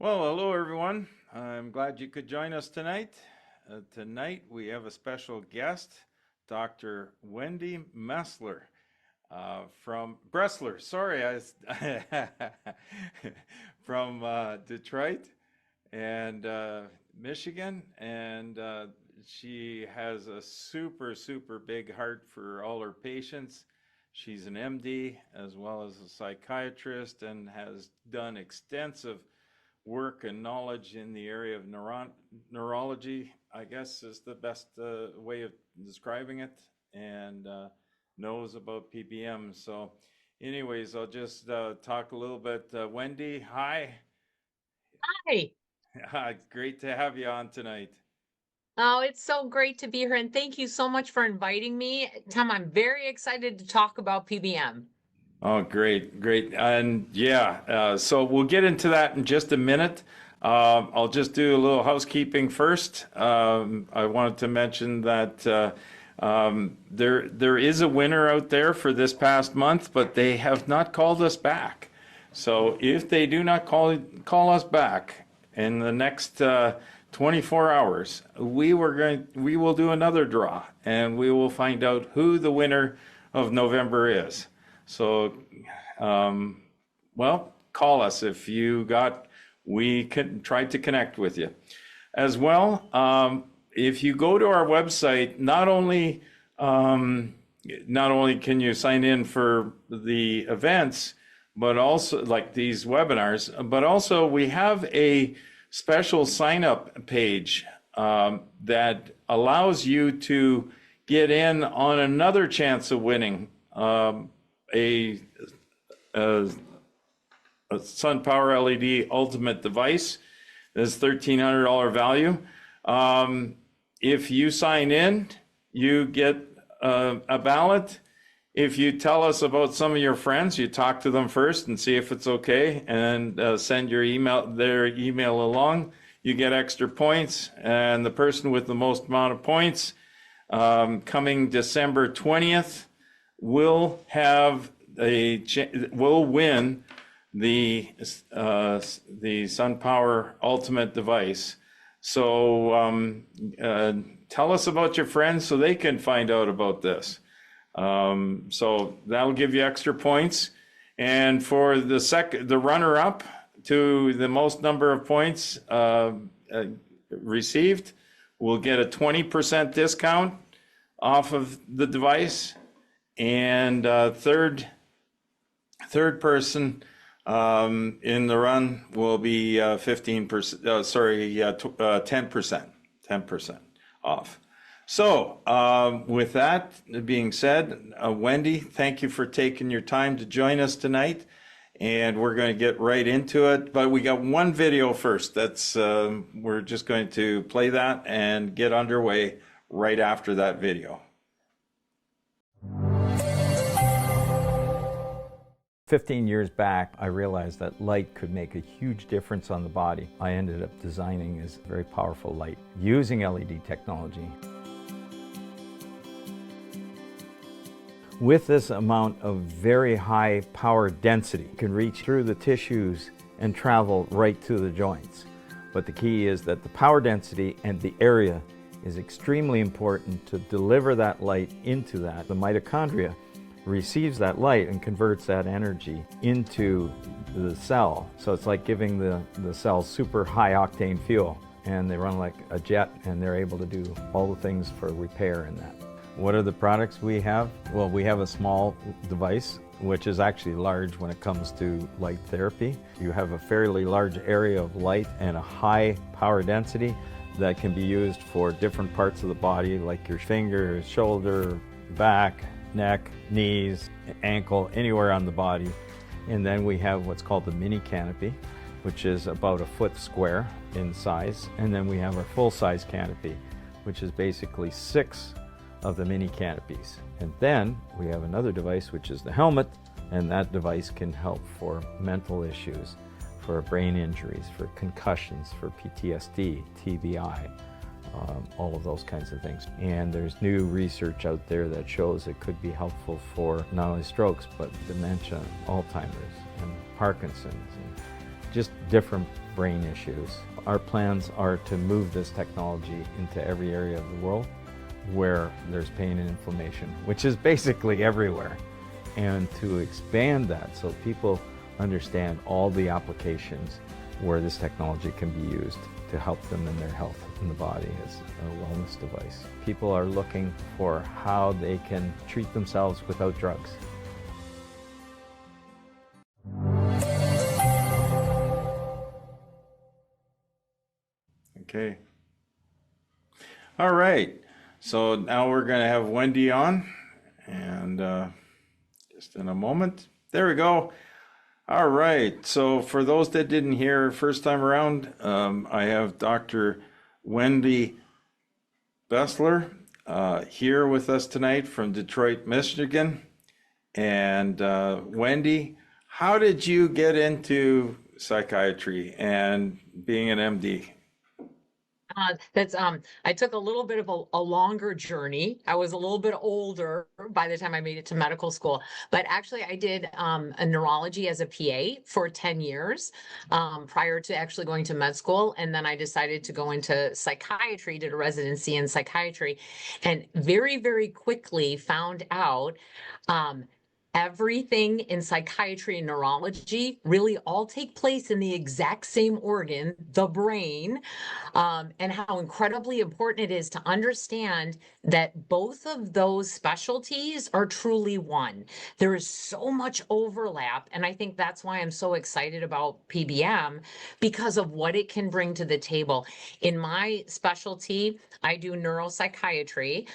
Well, hello everyone. I'm glad you could join us tonight. Tonight we have a special guest, Dr. Wendy Besler from Bressler. Sorry, from Detroit and Michigan, and she has a super big heart for all her patients. She's an MD as well as a psychiatrist and has done extensive work and knowledge in the area of neurology, I guess is the best way of describing it, and knows about PBM. So anyways, I'll just talk a little bit. Wendy, hi. Hi. It's great to have you on tonight. Oh, it's so great to be here, and thank you so much for inviting me. Tom, I'm very excited to talk about PBM. Oh, great. And yeah, so we'll get into that in just a minute. I'll just do a little housekeeping first. I wanted to mention that there is a winner out there for this past month, but they have not called us back. So if they do not call us back in the next 24 hours, we will do another draw, and we will find out who the winner of November is. So, well, call us if we can try to connect with you. As well, if you go to our website, not only can you sign in for the events, but also like these webinars, but also we have a special sign up page that allows you to get in on another chance of winning a SunPowerLED Ultimate device. That's $1,300 value. If you sign in, you get a ballot. If you tell us about some of your friends, you talk to them first and see if it's okay, and send their email along. You get extra points, and the person with the most amount of points coming December 20th will win the SunPower Ultimate device. So tell us about your friends so they can find out about this. So that'll give you extra points. And for the runner-up to the most number of points received, will get a 20% discount off of the device. And third person in the run will be 15%. 10% off. So with that being said, Wendy, thank you for taking your time to join us tonight, and we're going to get right into it. But we got one video first. We're just going to play that and get underway right after that video. 15 years back, I realized that light could make a huge difference on the body. I ended up designing this very powerful light using LED technology. With this amount of very high power density, it can reach through the tissues and travel right to the joints. But the key is that the power density and the area is extremely important to deliver that light into that. The mitochondria receives that light and converts that energy into the cell. So it's like giving the cell super high octane fuel, and they run like a jet, and they're able to do all the things for repair in that. What are the products we have? Well, we have a small device, which is actually large when it comes to light therapy. You have a fairly large area of light and a high power density that can be used for different parts of the body, like your fingers, shoulder, back, neck, knees, ankle, anywhere on the body. And then we have what's called the mini canopy, which is about a foot square in size. And then we have our full-size canopy, which is basically 6 of the mini canopies. And then we have another device, which is the helmet, and that device can help for mental issues, for brain injuries, for concussions, for PTSD, TBI, all of those kinds of things. And there's new research out there that shows it could be helpful for not only strokes, but dementia, Alzheimer's, and Parkinson's, and just different brain issues. Our plans are to move this technology into every area of the world where there's pain and inflammation, which is basically everywhere, and to expand that so people understand all the applications where this technology can be used to help them in their health in the body as a wellness device. People are looking for how they can treat themselves without drugs. Okay. All right. So now we're going to have Wendy on, and just in a moment. There we go. All right. So for those that didn't hear first time around, I have Dr. Wendy Besler here with us tonight from Detroit, Michigan. And Wendy, how did you get into psychiatry and being an MD? I took a little bit of a longer journey. I was a little bit older by the time I made it to medical school, but actually I did a neurology as a PA for 10 years prior to actually going to med school. And then I decided to go into psychiatry, did a residency in psychiatry, and very, very quickly found out everything in psychiatry and neurology really all take place in the exact same organ, the brain, and how incredibly important it is to understand that both of those specialties are truly one. There is so much overlap, and I think that's why I'm so excited about PBM, because of what it can bring to the table. In my specialty, I do neuropsychiatry.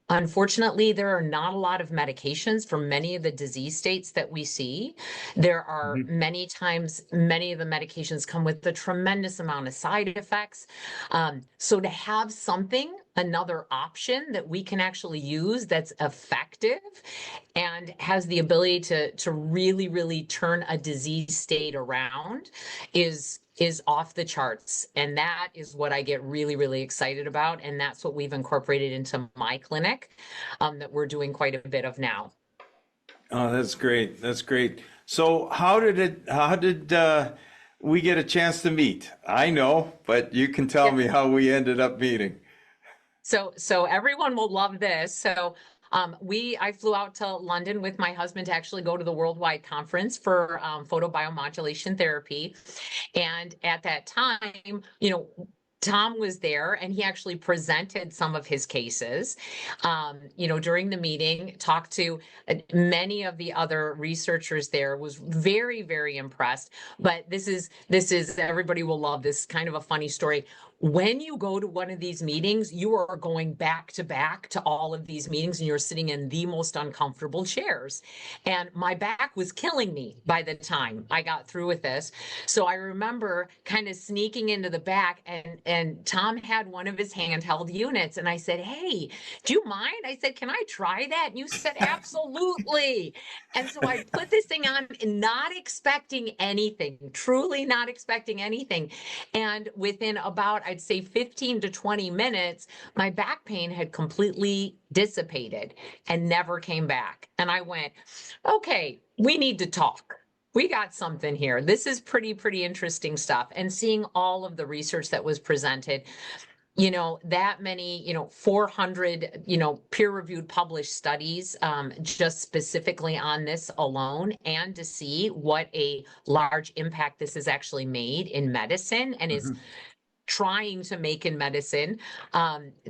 Unfortunately, there are not a lot of medications for many of the disease states that we see. There are many times, many of the medications come with a tremendous amount of side effects. So to have something, another option that we can actually use that's effective and has the ability to really, really turn a disease state around is off the charts. And that is what I get really, really excited about. And that's what we've incorporated into my clinic that we're doing quite a bit of now. Oh, that's great. That's great. So how did we get a chance to meet? I know, but you can tell me how we ended up meeting. So everyone will love this. So I flew out to London with my husband to actually go to the worldwide conference for photobiomodulation therapy. And at that time, Tom was there and he actually presented some of his cases, during the meeting, talked to many of the other researchers there, was very, very impressed. But this is, everybody will love this, kind of a funny story. When you go to one of these meetings, you are going back to all of these meetings and you're sitting in the most uncomfortable chairs. And my back was killing me by the time I got through with this. So I remember kind of sneaking into the back and Tom had one of his handheld units. And I said, "Hey, do you mind?" I said, "Can I try that?" And you said, "Absolutely." And so I put this thing on, not expecting anything, truly not expecting anything. And within about, I'd say 15 to 20 minutes, my back pain had completely dissipated and never came back. And I went, okay, we need to talk. We got something here. This is pretty interesting stuff. And seeing all of the research that was presented, that many, 400, peer-reviewed published studies just specifically on this alone, and to see what a large impact this has actually made in medicine and is trying to make in medicine.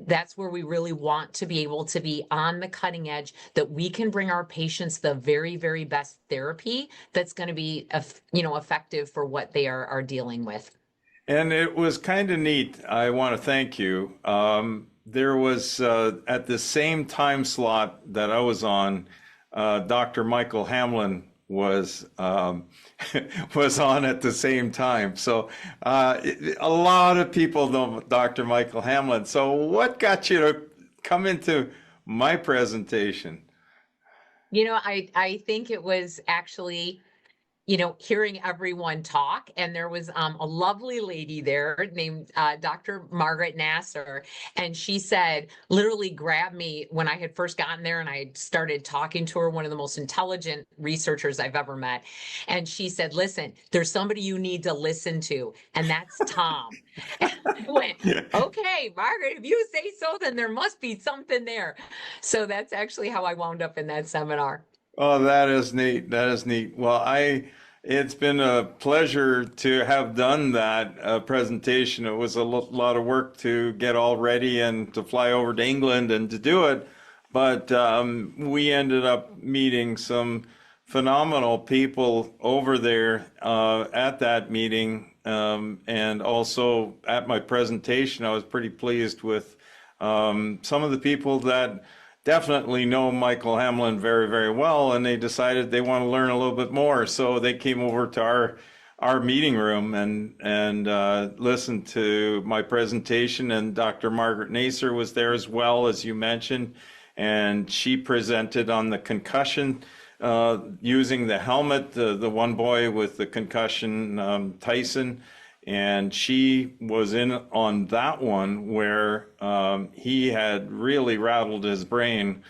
That's where we really want to be able to be on the cutting edge, that we can bring our patients the very, very best therapy that's going to be, effective for what they are dealing with. And it was kind of neat. I want to thank you. There was, at the same time slot that I was on, Dr. Michael Hamlin was was on at the same time. So a lot of people know Dr. Michael Hamlin. So what got you to come into my presentation? I think it was actually hearing everyone talk, and there was a lovely lady there named Dr. Margaret Nasser, and she said, literally grabbed me when I had first gotten there and I started talking to her, one of the most intelligent researchers I've ever met. And she said, listen, there's somebody you need to listen to, and that's Tom. And I went, okay, Margaret, if you say so, then there must be something there. So that's actually how I wound up in that seminar. Oh, that is neat. That is neat. Well, it's been a pleasure to have done that presentation. It was a lot of work to get all ready and to fly over to England and to do it. But we ended up meeting some phenomenal people over there at that meeting. And also at my presentation, I was pretty pleased with some of the people that definitely know Michael Hamlin very, very well, and they decided they want to learn a little bit more. So they came over to our meeting room and listened to my presentation. And Dr. Margaret Nasser was there as well, as you mentioned, and she presented on the concussion using the helmet, the one boy with the concussion, Tyson. And she was in on that one where he had really rattled his brain,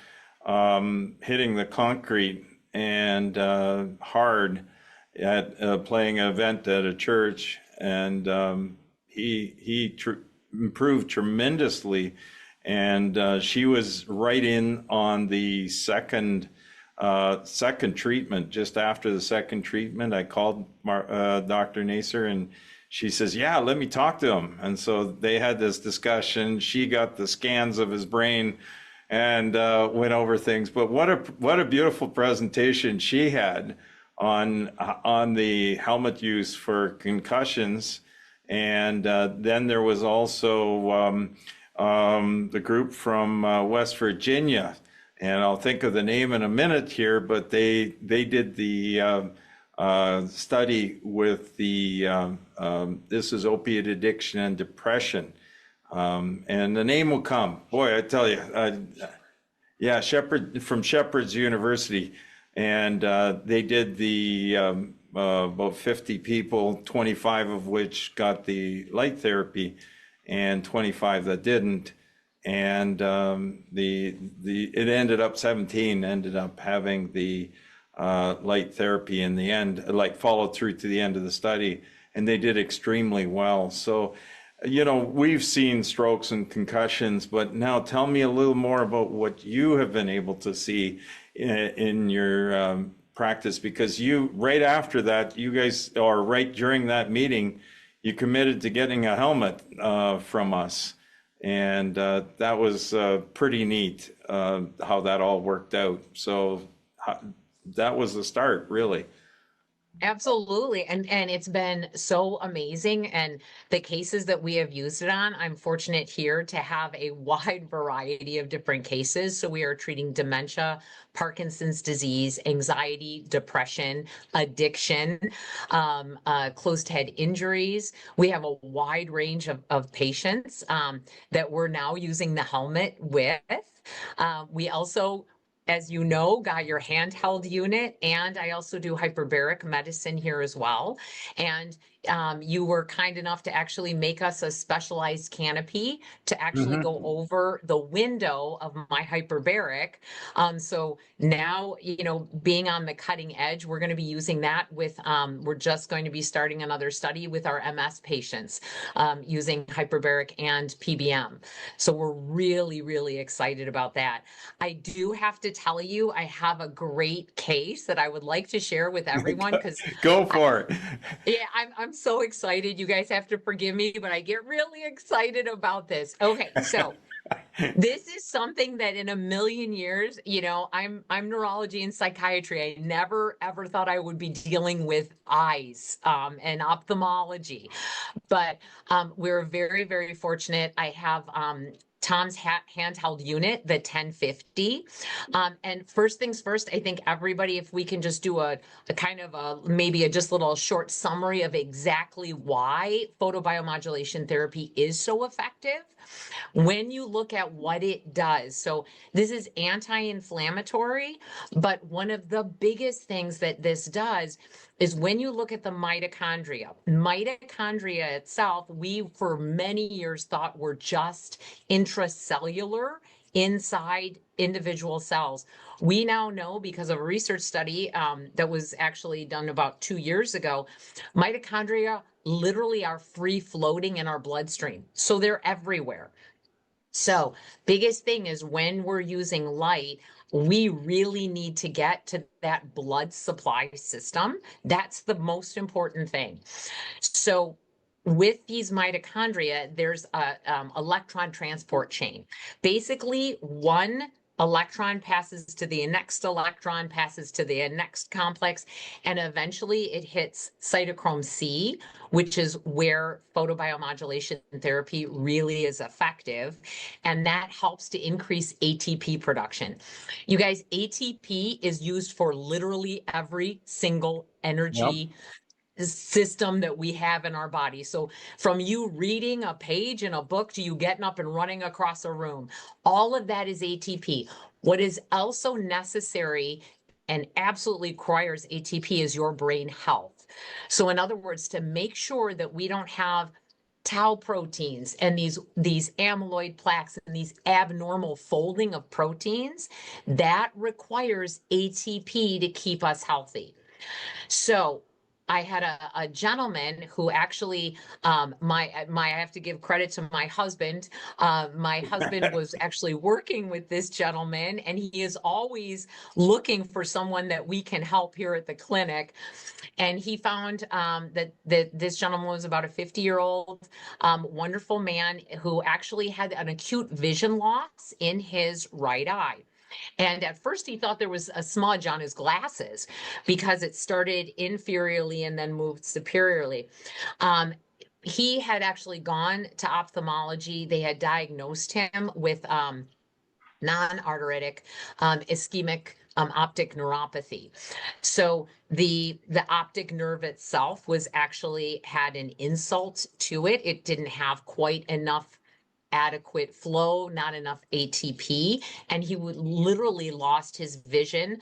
hitting the concrete and hard at playing an event at a church. And he improved tremendously. And she was right in on the second treatment. Just after the second treatment, I called Dr. Nasser, and she says, yeah, let me talk to him. And so they had this discussion. She got the scans of his brain and went over things. But what a beautiful presentation she had on the helmet use for concussions. And then there was also the group from West Virginia. And I'll think of the name in a minute here, but they did the study with the this is opiate addiction and depression, and the name will come. Boy, I tell you, yeah, from Shepherd's University, and they did the about 50 people, 25 of which got the light therapy, and 25 that didn't. And it ended up 17 ended up having the light therapy in the end, like followed through to the end of the study, and they did extremely well. So, we've seen strokes and concussions, but now tell me a little more about what you have been able to see in your practice, because right after that, you guys, or right during that meeting, you committed to getting a helmet from us. And that was pretty neat how that all worked out. So that was the start, really. Absolutely. And it's been so amazing. And the cases that we have used it on, I'm fortunate here to have a wide variety of different cases. So we are treating dementia, Parkinson's disease, anxiety, depression, addiction, closed head injuries. We have a wide range of patients that we're now using the helmet with. We also, as you know, got your handheld unit, and I also do hyperbaric medicine here as well. And you were kind enough to actually make us a specialized canopy to actually go over the window of my hyperbaric. So now, being on the cutting edge, we're going to be using that with, we're just going to be starting another study with our MS patients using hyperbaric and PBM. So we're really, really excited about that. I do have to tell you, I have a great case that I would like to share with everyone, because Go for it. Yeah, I'm so excited. You guys have to forgive me, but I get really excited about this. Okay, so this is something that in a million years, I'm neurology and psychiatry. I never ever thought I would be dealing with eyes and ophthalmology, but we're very, very fortunate. I have Tom's handheld unit, the 1050. And first things first, I think everybody, if we can just do a kind of maybe a just little short summary of exactly why photobiomodulation therapy is so effective. When you look at what it does, so this is anti-inflammatory, but one of the biggest things that this does is when you look at the mitochondria itself, we for many years thought were just intracellular inside individual cells. We now know, because of a research study that was actually done about 2 years ago, mitochondria literally are free floating in our bloodstream. So they're everywhere. So biggest thing is when we're using light, we really need to get to that blood supply system. That's the most important thing. So with these mitochondria, there's a electron transport chain. Basically, one electron passes to the next electron, passes to the next complex, and eventually it hits cytochrome C, which is where photobiomodulation therapy really is effective. And that helps to increase ATP production. You guys, ATP is used for literally every single energy system that we have in our body. So from you reading a page in a book to you getting up and running across a room, all of that is ATP. What is also necessary and absolutely requires ATP is your brain health. So in other words, to make sure that we don't have tau proteins and these amyloid plaques and these abnormal folding of proteins, that requires ATP to keep us healthy. So I had a gentleman who actually, I have to give credit to my husband. My husband was actually working with this gentleman, and he is always looking for someone that we can help here at the clinic. And he found that this gentleman was about a 50-year-old wonderful man who actually had an acute vision loss in his right eye. And at first he thought there was a smudge on his glasses because it started inferiorly and then moved superiorly. He had actually gone to ophthalmology. They had diagnosed him with non-arteritic ischemic optic neuropathy. So the optic nerve itself was actually had an insult to it. It didn't have quite enough adequate flow, not enough ATP, and he would literally lost his vision.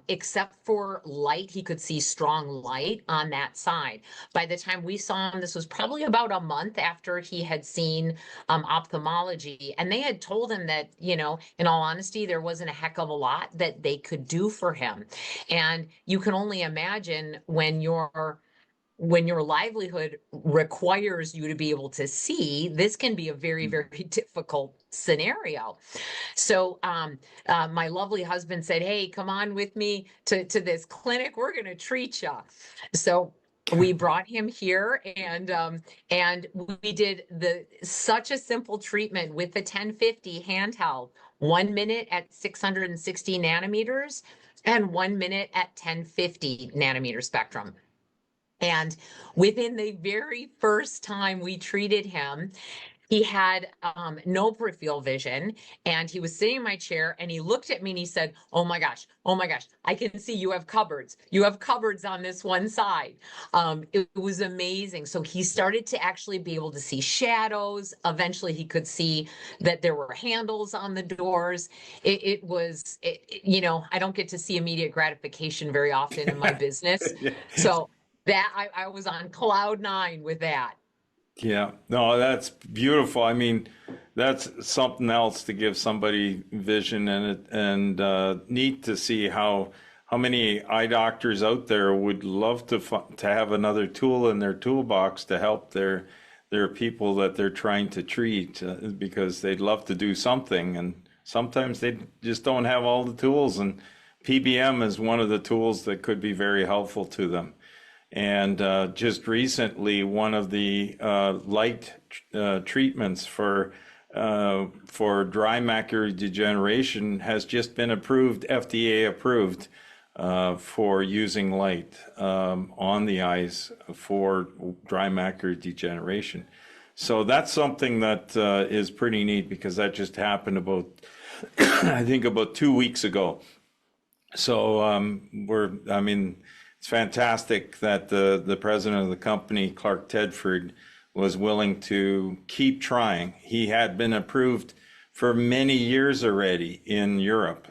Except for light, he could see strong light on that side. By the time we saw him, this was probably about a month after he had seen ophthalmology, and they had told him that, you know, in all honesty, there wasn't a heck of a lot that they could do for him. And you can only imagine when your livelihood requires you to be able to see, this can be a very, very difficult scenario. So my lovely husband said, hey, come on with me to this clinic. We're going to treat you. So we brought him here, and we did such a simple treatment with the 1050 handheld, 1 minute at 660 nanometers and 1 minute at 1050 nanometer spectrum. And within the very first time we treated him, he had no peripheral vision, and he was sitting in my chair, and he looked at me and he said, oh my gosh, I can see you have cupboards. You have cupboards on this one side. It was amazing. So he started to actually be able to see shadows. Eventually he could see that there were handles on the doors. It was, you know, I don't get to see immediate gratification very often in my business. So that I was on cloud 9 with that. Yeah, no, that's beautiful. I mean, that's something else to give somebody vision, and neat to see how many eye doctors out there would love to have another tool in their toolbox to help their people that they're trying to treat, because they'd love to do something, and sometimes they just don't have all the tools, and PBM is one of the tools that could be very helpful to them. And just recently, one of the light treatments for dry macular degeneration has just been approved, FDA approved, for using light on the eyes for dry macular degeneration. So that's something that is pretty neat because that just happened about, I think about 2 weeks ago. So I mean, it's fantastic that the president of the company, Clark Tedford, was willing to keep trying. He had been approved for many years already in Europe,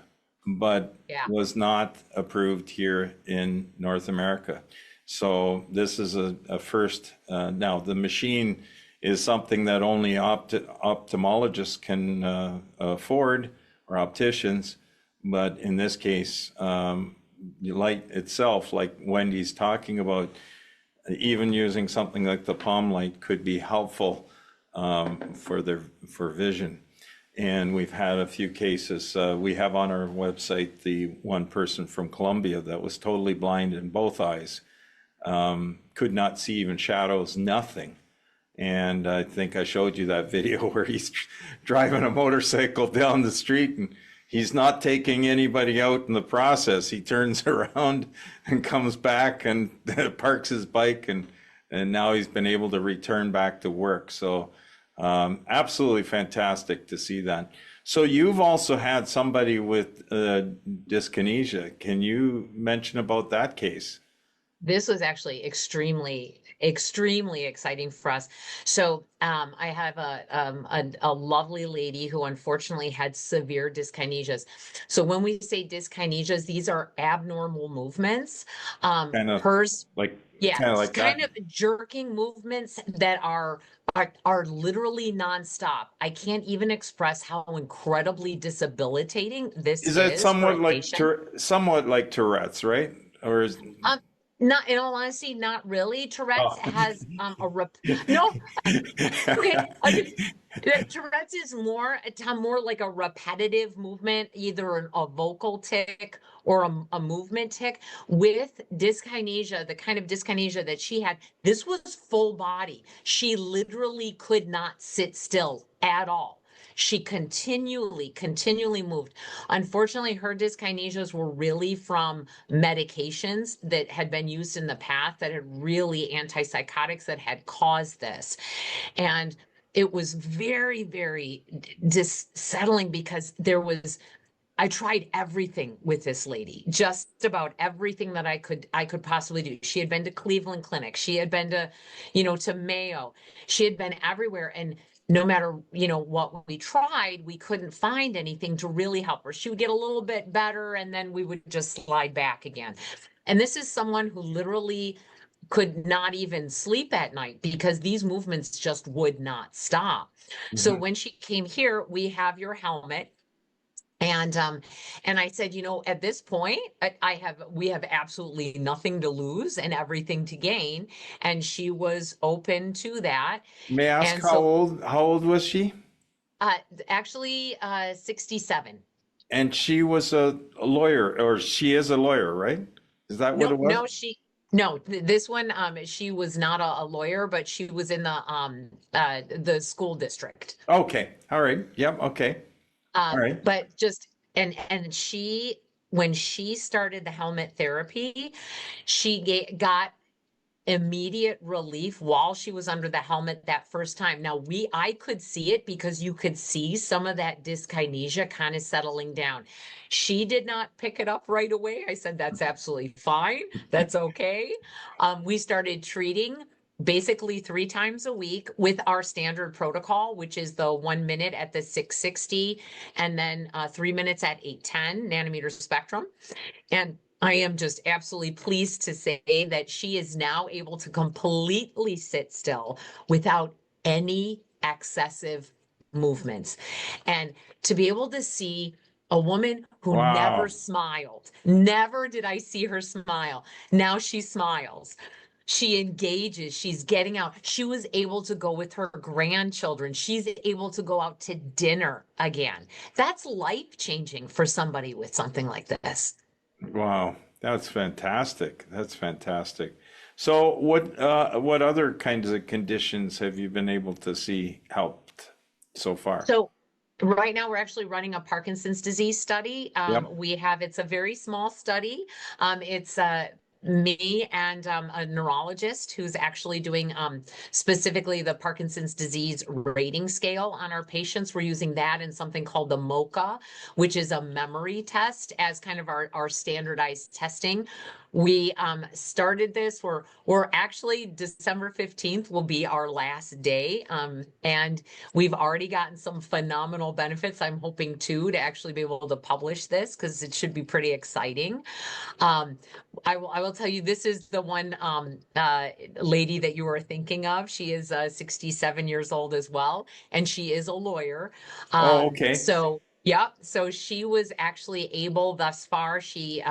but was not approved here in North America. So this is a first. Now the machine is something that only ophthalmologists can afford, or opticians. But in this case, light itself, like Wendy's talking about, even using something like the palm light could be helpful for vision. And we've had a few cases. We have on our website the one person from Colombia that was totally blind in both eyes, could not see even shadows, nothing. And I think I showed you that video where he's driving a motorcycle down the street and he's not taking anybody out in the process. He turns around and comes back and parks his bike, and now he's been able to return back to work. So absolutely fantastic to see that. So you've also had somebody with dyskinesia. Can you mention about that case? This was actually extremely exciting for us. So I have a lovely lady who unfortunately had severe dyskinesias. So when we say dyskinesias, these are abnormal movements. Kind of Hers, like, yeah, kind of like kind that. of jerking movements that are literally nonstop. I can't even express how incredibly disabilitating this Is that is for somewhat a like patient. somewhat like Tourette's, right? Or is Not, in all honesty, not really. Tourette's oh. has no. Okay, Tourette's is more like a repetitive movement, either a vocal tic or a movement tic. With dyskinesia, the kind of dyskinesia that she had, this was full body. She literally could not sit still at all. She continually moved. Unfortunately, her dyskinesias were really from medications that had been used in the past, that had really antipsychotics that had caused this. And it was very, very dissettling because I tried everything with this lady, just about everything that I could possibly do. She had been to Cleveland Clinic. She had been to Mayo. She had been everywhere. And no matter, what we tried, we couldn't find anything to really help her. She would get a little bit better and then we would just slide back again. And this is someone who literally could not even sleep at night because these movements just would not stop. So when she came here, we have your helmet. And I said, at this point, we have absolutely nothing to lose and everything to gain. And she was open to that. May I ask And how so, old was she? actually, 67. And she was a lawyer, or she is a lawyer, right? Is that what it was? No, this one, she was not a lawyer, but she was in the school district. Okay. All right. Yep. Okay. All right. But just, and she, when she started the helmet therapy, she got immediate relief while she was under the helmet that first time. Now I could see it because you could see some of that dyskinesia kind of settling down. She did not pick it up right away. I said, that's absolutely fine. That's okay. We started treating basically 3 times a week with our standard protocol, which is the 1 minute at the 660 and then 3 minutes at 810 nanometer spectrum. And I am just absolutely pleased to say that she is now able to completely sit still without any excessive movements. And to be able to see a woman who never Wow. smiled, never did I see her smile. Now she smiles. She engages, she's getting out. She was able to go with her grandchildren. She's able to go out to dinner again. That's life-changing for somebody with something like this. Wow. That's fantastic. That's fantastic. So what other kinds of conditions have you been able to see helped so far? So right now we're actually running a Parkinson's disease study. Yep. It's a very small study. It's me and a neurologist who's actually doing specifically the Parkinson's disease rating scale on our patients. We're using that and something called the MoCA, which is a memory test as kind of our standardized testing. We started this. We're actually December 15th will be our last day. And we've already gotten some phenomenal benefits. I'm hoping to actually be able to publish this because it should be pretty exciting. I will tell you, this is the one lady that you were thinking of. She is 67 years old as well, and she is a lawyer. Oh, okay. Yeah, so she was actually able thus far. She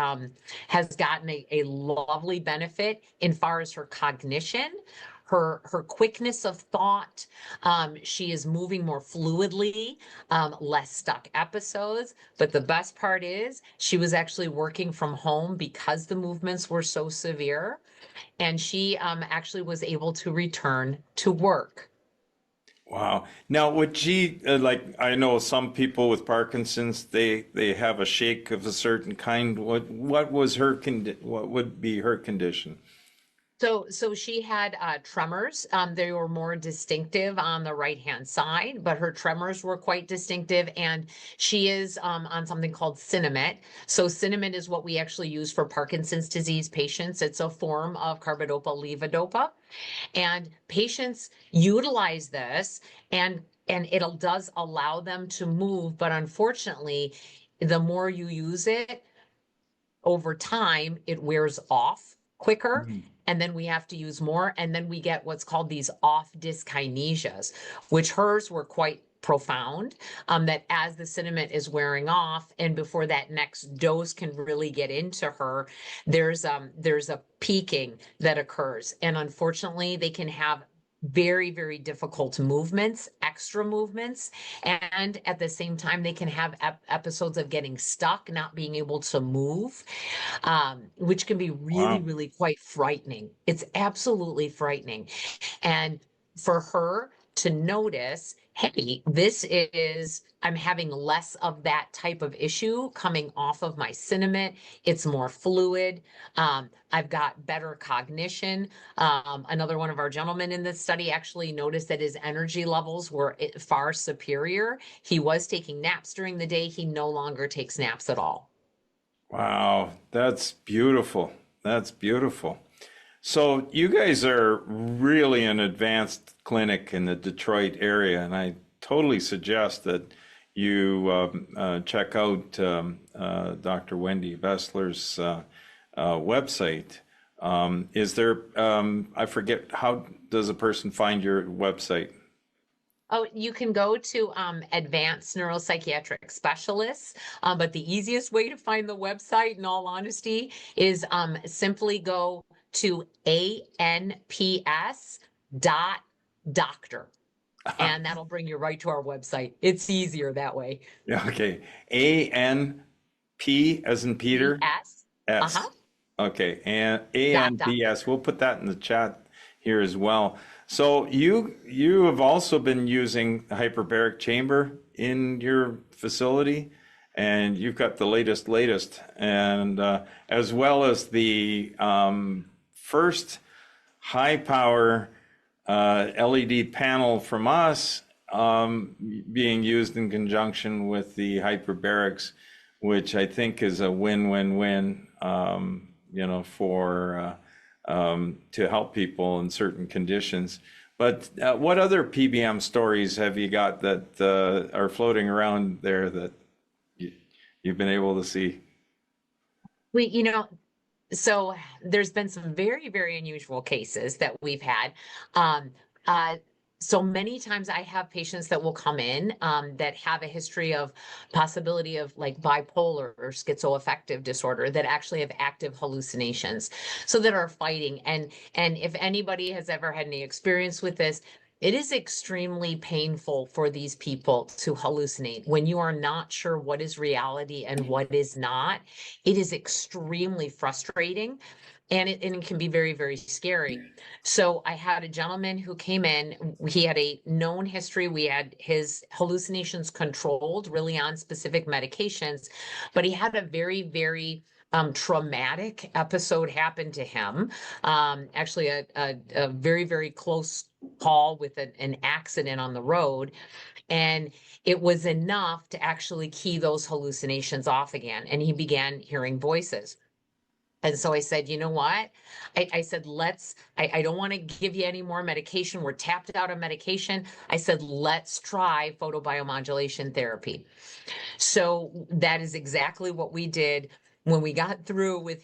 has gotten a lovely benefit in far as her cognition, her quickness of thought. She is moving more fluidly, less stuck episodes. But the best part is she was actually working from home because the movements were so severe. And she actually was able to return to work. Wow. Now, would she like? I know some people with Parkinson's, they have a shake of a certain kind. What was her what would be her condition? So she had tremors. They were more distinctive on the right-hand side, but her tremors were quite distinctive. And she is on something called Cinnamate. So Cinnamate is what we actually use for Parkinson's disease patients. It's a form of carbidopa levodopa. And patients utilize this and it does allow them to move. But unfortunately, the more you use it over time, it wears off quicker. And then we have to use more. And then we get what's called these off dyskinesias, which hers were quite profound, that as the Cinnamate is wearing off and before that next dose can really get into her, there's a peaking that occurs. And unfortunately, they can have very, very difficult movements, extra movements. And at the same time, they can have episodes of getting stuck, not being able to move, which can be really, Wow. really quite frightening. It's absolutely frightening. And for her to notice, hey, I'm having less of that type of issue coming off of my Cinnamate. It's more fluid. I've got better cognition. Another one of our gentlemen in this study actually noticed that his energy levels were far superior. He was taking naps during the day. He no longer takes naps at all. Wow, that's beautiful. That's beautiful. So you guys are really an advanced clinic in the Detroit area, and I totally suggest that you check out Dr. Wendy Besler's website. Is there, I forget, how does a person find your website? Oh, you can go to Advanced Neuropsychiatric Specialists, but the easiest way to find the website, in all honesty, is simply go to anps.doctor, and that'll bring you right to our website. It's easier that way. Yeah, okay. ANP as in Peter? S. S. Okay, and ANPS. We'll put that in the chat here as well. So you have also been using the hyperbaric chamber in your facility, and you've got the latest, and as well as the first high power LED panel from us being used in conjunction with the hyperbarics, which I think is a win-win-win, for to help people in certain conditions. But what other PBM stories have you got that are floating around there that you've been able to see? So there's been some very, very unusual cases that we've had. So many times I have patients that will come in that have a history of possibility of like bipolar or schizoaffective disorder that actually have active hallucinations, so that are fighting. And if anybody has ever had any experience with this, it is extremely painful for these people to hallucinate. When you are not sure what is reality and what is not, it is extremely frustrating. And it can be very, very scary. So I had a gentleman who came in. He had a known history. We had his hallucinations controlled really on specific medications, but he had a very, very traumatic episode happened to him. Actually, a very, very close call with an accident on the road. And it was enough to actually key those hallucinations off again. And he began hearing voices. And so I said, you know what? I said, I don't want to give you any more medication. We're tapped out of medication. I said, let's try photobiomodulation therapy. So that is exactly what we did when we got through with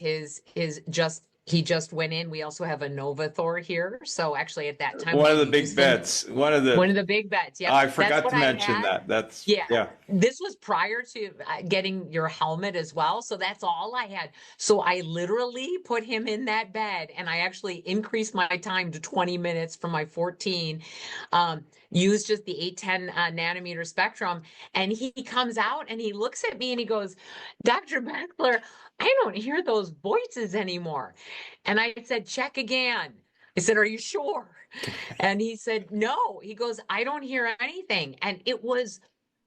he just went in. We also have a Novathor here. So actually at that time, One of the big bets. One of the big bets. Yeah. I forgot to mention that. That's yeah. This was prior to getting your helmet as well. So that's all I had. So I literally put him in that bed, and I actually increased my time to 20 minutes from my 14, used just the 810 nanometer spectrum. And he comes out and he looks at me and he goes, Dr. Besler, I don't hear those voices anymore. And I said, check again. I said, are you sure? And he said, no. He goes, I don't hear anything. And it was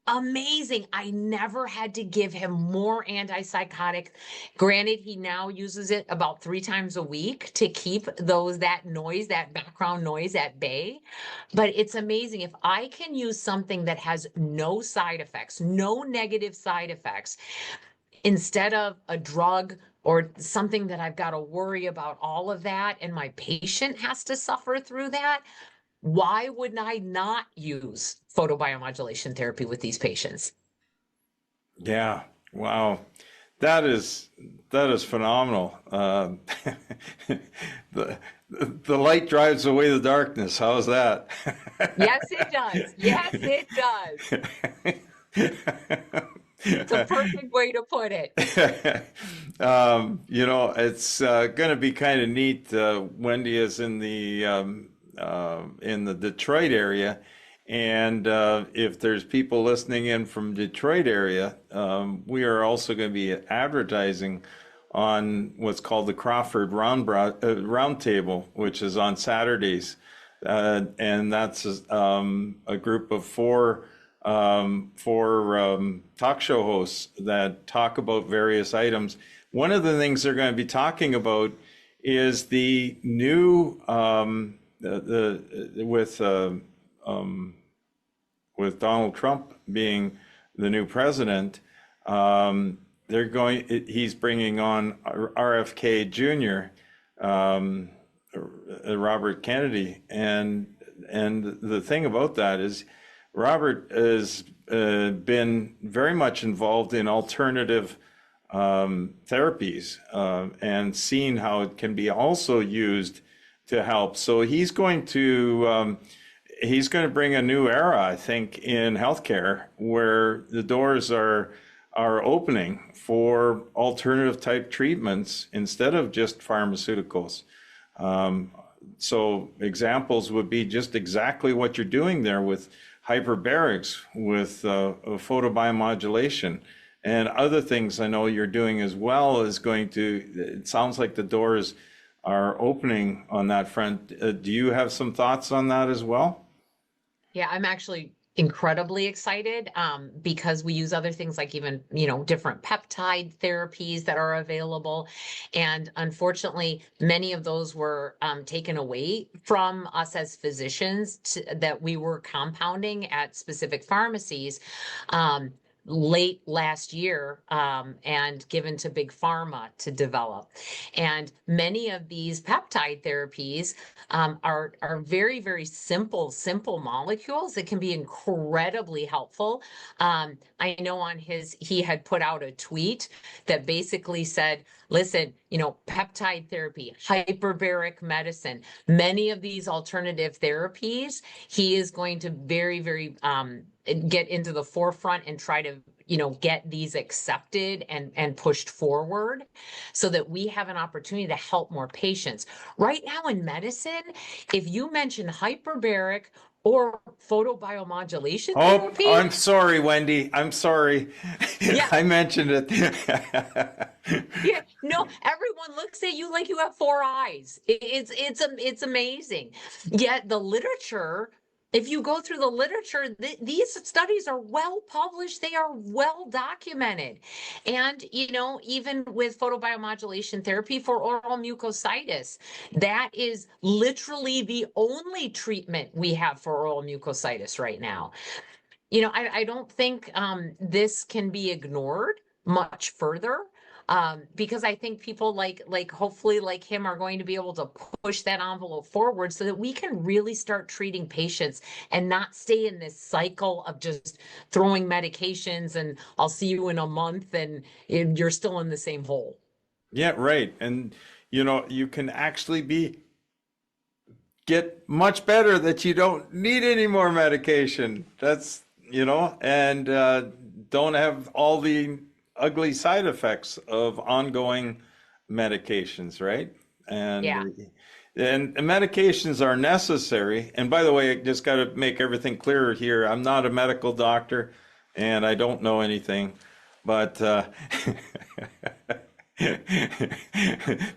amazing. I never had to give him more antipsychotic. Granted, he now uses it about 3 times a week to keep that background noise at bay. But it's amazing. If I can use something that has no side effects, no negative side effects, instead of a drug or something that I've got to worry about all of that, and my patient has to suffer through that, why would I not use photobiomodulation therapy with these patients? Yeah. Wow. That is phenomenal. The light drives away the darkness. How's that? Yes, it does. Yes, it does. It's a perfect way to put it. It's going to be kind of neat. Wendy is in the Detroit area, and if there's people listening in from Detroit area, we are also going to be advertising on what's called the Crawford Roundtable, which is on Saturdays, and that's a group of four talk show hosts that talk about various items. One of the things they're going to be talking about is the new with Donald Trump being the new president. He's bringing on RFK Jr., Robert Kennedy, and the thing about that is Robert has been very much involved in alternative therapies and seen how it can be also used to help. So he's going to bring a new era, I think, in healthcare, where the doors are opening for alternative type treatments instead of just pharmaceuticals. So examples would be just exactly what you're doing there with hyperbarics, with photobiomodulation, and other things I know you're doing as well it sounds like the doors are opening on that front. Do you have some thoughts on that as well? Yeah, I'm actually incredibly excited because we use other things like even, different peptide therapies that are available. And unfortunately, many of those were taken away from us as physicians that we were compounding at specific pharmacies late last year and given to big pharma to develop. And many of these peptide therapies are very, very simple molecules that can be incredibly helpful. I know he had put out a tweet that basically said, listen, peptide therapy, hyperbaric medicine, many of these alternative therapies, he is going to very, very get into the forefront and try to get these accepted and pushed forward so that we have an opportunity to help more patients. Right now in medicine, if you mention hyperbaric or photobiomodulation therapy. Oh, I'm sorry, Wendy. I'm sorry. Yeah. I mentioned it. Yeah, no, everyone looks at you like you have 4 eyes. It's amazing. Yet the literature if you go through the literature, these studies are well published, they are well documented. And, even with photobiomodulation therapy for oral mucositis, that is literally the only treatment we have for oral mucositis right now. I don't think this can be ignored much further. Because I think people hopefully like him are going to be able to push that envelope forward so that we can really start treating patients and not stay in this cycle of just throwing medications and I'll see you in a month and you're still in the same hole. Yeah, right. And you can actually get much better, that you don't need any more medication. That's, and don't have all the ugly side effects of ongoing medications, right? And Yeah. and medications are necessary. And by the way, I just got to make everything clearer here. I'm not a medical doctor and I don't know anything, but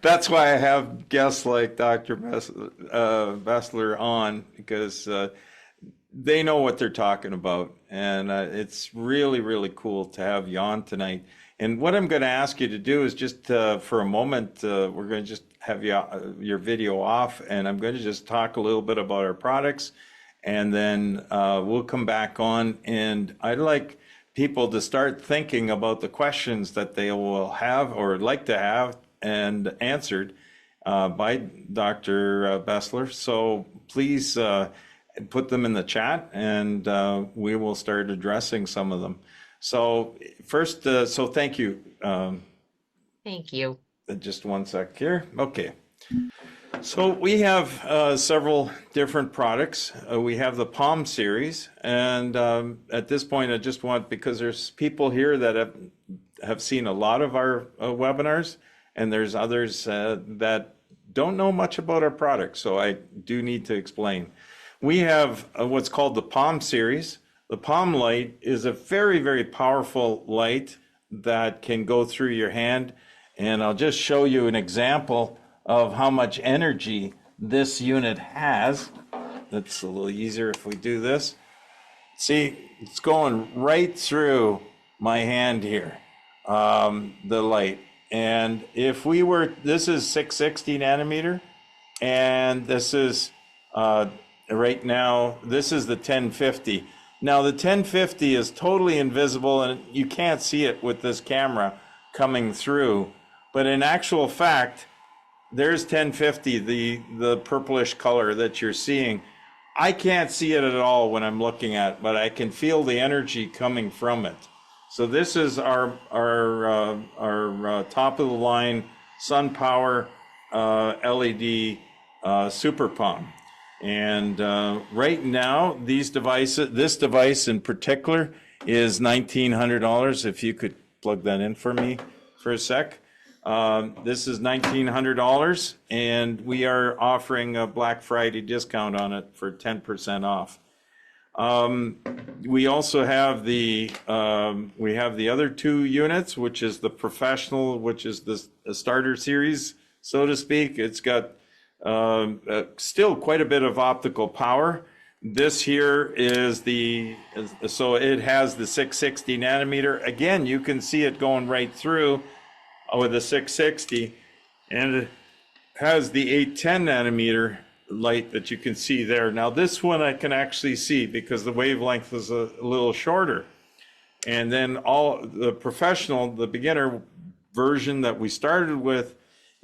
that's why I have guests like Dr. Besler on, because they know what they're talking about. And it's really, really cool to have you on tonight. And what I'm going to ask you to do is just for a moment, we're going to just have your video off, and I'm going to just talk a little bit about our products, and then we'll come back on. And I'd like people to start thinking about the questions that they will have or like to have and answered by Dr. Besler. So please put them in the chat, and we will start addressing some of them. So first, so thank you. Thank you. Just one sec here. Okay. So we have several different products. We have the Palm series, and at this point, I just want, because there's people here that have seen a lot of our webinars, and there's others that don't know much about our products, so I do need to explain. We have what's called the Palm series. The Palm light is a very, very powerful light that can go through your hand, and I'll just show you an example of how much energy this unit has. That's a little easier if we do this. See, it's going right through my hand here, the light. And if we were, this is 660 nanometer, and this is, right now, this is the 1050. Now the 1050 is totally invisible and you can't see it with this camera coming through, but in actual fact, there's 1050, the purplish color that you're seeing. I can't see it at all when I'm looking at it, but I can feel the energy coming from it. So this is our top of the line SunPower LED Super Palm. And right now, this device in particular is $1,900. If you could plug that in for me for a sec. This is $1,900, and we are offering a Black Friday discount on it for 10% off. We also have the other two units, which is the Professional, which is the starter series, so to speak. It's got still quite a bit of optical power. This here is so it has the 660 nanometer. Again, you can see it going right through with the 660, and it has the 810 nanometer light that you can see there. Now this one I can actually see because the wavelength is a little shorter. And then the Professional, the beginner version that we started with,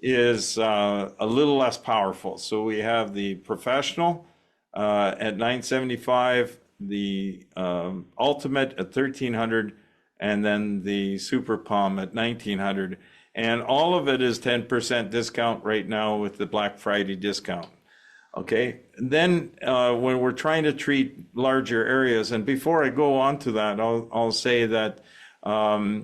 is a little less powerful. So we have the Professional at $975, the Ultimate at $1,300, and then the Super Palm at $1,900. And all of it is 10% discount right now with the Black Friday discount. Okay, then when we're trying to treat larger areas, and before I go on to that, I'll say that a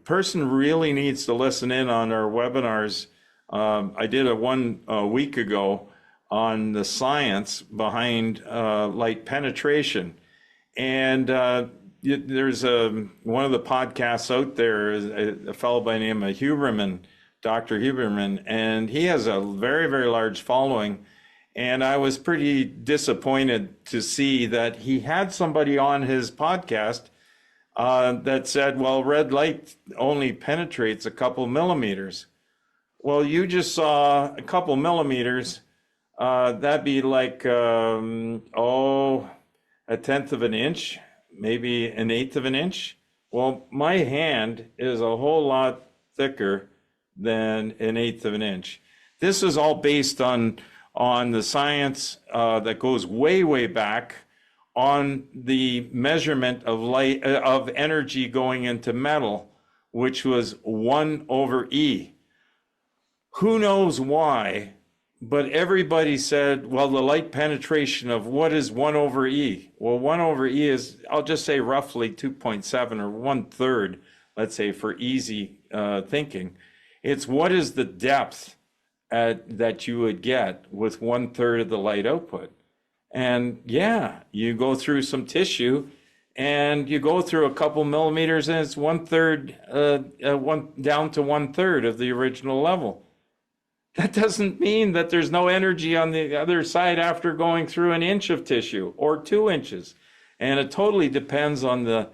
person really needs to listen in on our webinars. I did one week ago on the science behind light penetration, and there's one of the podcasts out there is a fellow by the name of Huberman, Dr. Huberman, and he has a very, very large following. And I was pretty disappointed to see that he had somebody on his podcast that said, well, red light only penetrates a couple millimeters. Well, you just saw a couple millimeters. That'd be like, a tenth of an inch, maybe an eighth of an inch. Well, my hand is a whole lot thicker than an eighth of an inch. This is all based on the science that goes way, way back on the measurement of light, of energy going into metal, which was 1 over E. Who knows why, but everybody said, well, the light penetration of what is 1 over E? Well, 1 over E is, I'll just say roughly 2.7 or 1/3, let's say for easy thinking. It's what is the depth that you would get with 1/3 of the light output. And yeah, you go through some tissue and you go through a couple millimeters and it's 1/3, down to 1/3 of the original level. That doesn't mean that there's no energy on the other side after going through an inch of tissue or 2 inches. And it totally depends on the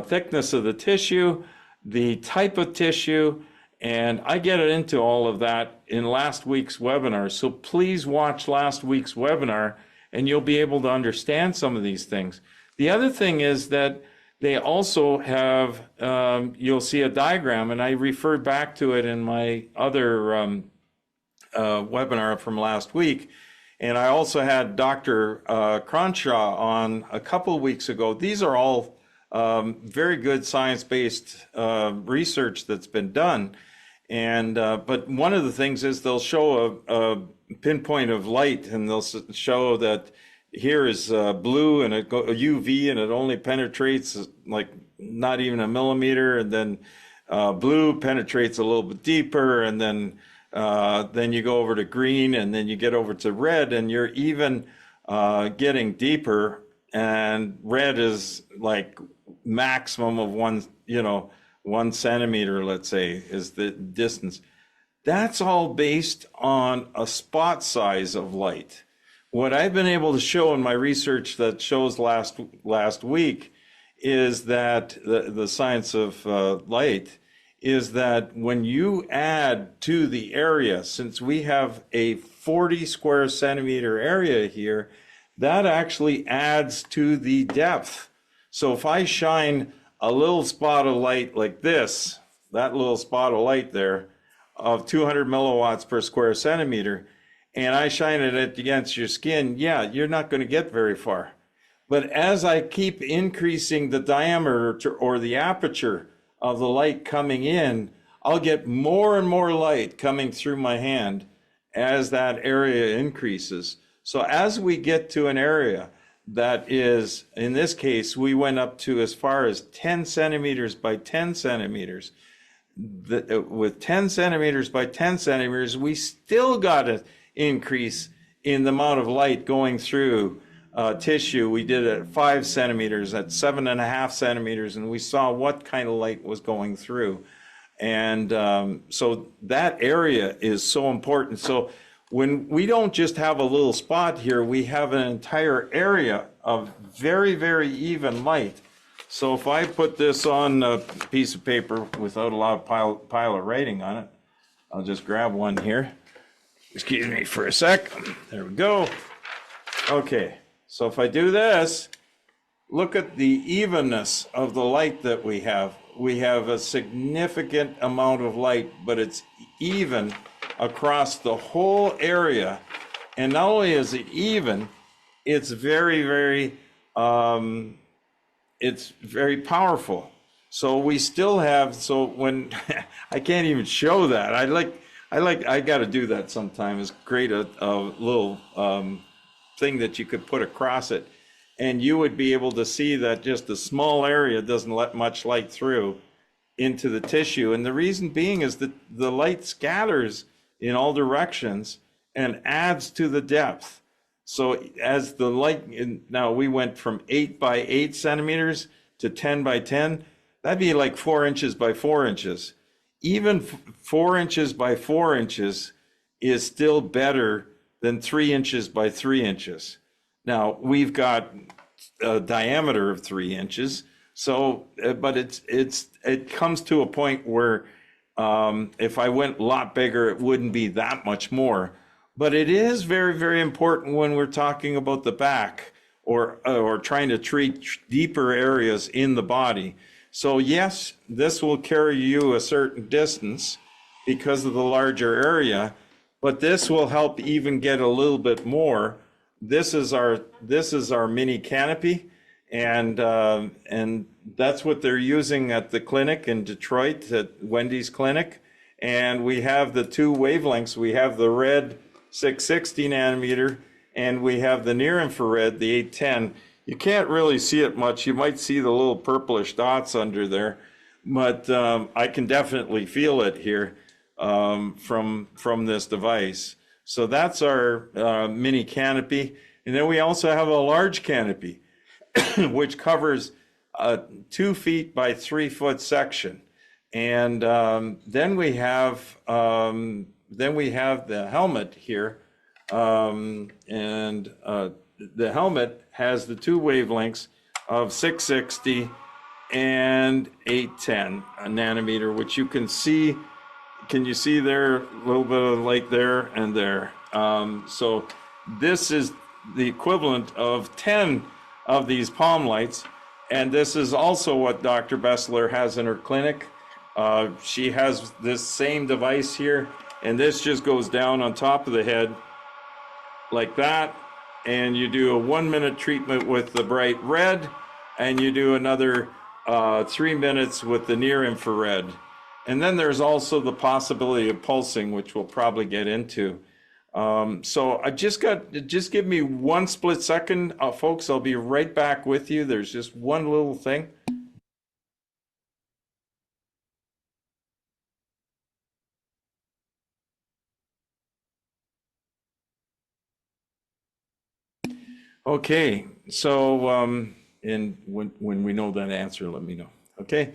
thickness of the tissue, the type of tissue, and I get into all of that in last week's webinar. So please watch last week's webinar and you'll be able to understand some of these things. The other thing is that they also have, you'll see a diagram, and I referred back to it in my other webinar from last week. And I also had Dr. Cronshaw on a couple of weeks ago. These are all very good science-based research that's been done. And but one of the things is they'll show a pinpoint of light, and they'll show that here is blue and a UV, and it only penetrates like not even a millimeter, and then blue penetrates a little bit deeper, and then you go over to green, and then you get over to red, and you're even getting deeper, and red is like maximum of 1 centimeter, let's say, is the distance. That's all based on a spot size of light. What I've been able to show in my research that shows last week is that the science of light is that when you add to the area, since we have a 40 square centimeter area here, that actually adds to the depth. So if I shine a little spot of light like this, that little spot of light there of 200 milliwatts per square centimeter, and I shine it against your skin, yeah, you're not going to get very far. But as I keep increasing the diameter or the aperture of the light coming in, I'll get more and more light coming through my hand as that area increases. So as we get to an area that is, in this case, we went up to as far as 10 centimeters by 10 centimeters. With 10 centimeters by 10 centimeters, we still got an increase in the amount of light going through tissue. We did it at 5 centimeters, at 7.5 centimeters, and we saw what kind of light was going through. And so that area is so important. So when we don't just have a little spot here, we have an entire area of very, very even light. So if I put this on a piece of paper without a lot of pile of writing on it, I'll just grab one here. Excuse me for a sec. There we go. Okay, so if I do this, look at the evenness of the light that we have. We have a significant amount of light, but it's even across the whole area. And not only is it even, it's very, very, it's very powerful. So we still have, so when, I can't even show that. I got to do that sometime, is create a little thing that you could put across it. And you would be able to see that just a small area doesn't let much light through into the tissue. And the reason being is that the light scatters in all directions and adds to the depth. So as the light, now we went from 8 by 8 centimeters to 10 by 10, that'd be like 4 inches by 4 inches. Even 4 inches by 4 inches is still better than 3 inches by 3 inches. Now, we've got a diameter of 3 inches, so, but it comes to a point where if I went a lot bigger, it wouldn't be that much more. But it is very, very important when we're talking about the back or trying to treat deeper areas in the body. So yes, this will carry you a certain distance because of the larger area, but this will help even get a little bit more. This is our mini canopy, and that's what they're using at the clinic in Detroit, at Wendy's clinic. And we have the two wavelengths. We have the red 660 nanometer, and we have the near infrared, the 810. You can't really see it much. You might see the little purplish dots under there, but I can definitely feel it here from this device. So that's our mini canopy. And then we also have a large canopy, which covers a 2 feet by 3 foot section. And then we have the helmet here. The helmet has the two wavelengths of 660 and 810 nanometer, which you can see. Can you see there? A little bit of light there and there. So this is the equivalent of 10 of these palm lights. And this is also what Dr. Besler has in her clinic. She has this same device here, and this just goes down on top of the head like that. And you do a 1 minute treatment with the bright red, and you do another 3 minutes with the near infrared. And then there's also the possibility of pulsing, which we'll probably get into. So just give me one split second, folks. I'll be right back with you. There's just one little thing. Okay, so and when we know that answer, let me know. Okay,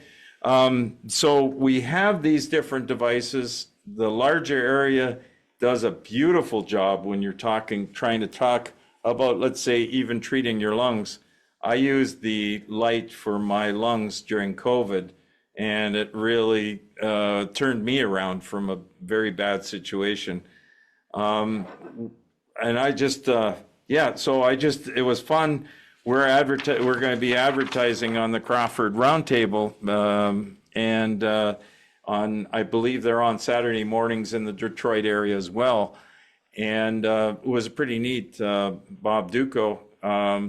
so we have these different devices. The larger area does a beautiful job when you're trying to talk about, let's say, even treating your lungs. I used the light for my lungs during COVID, and it really turned me around from a very bad situation. And I just, it was fun. We're going to be advertising on the Crawford Roundtable, I believe they're on Saturday mornings in the Detroit area as well. And it was pretty neat. Bob Duco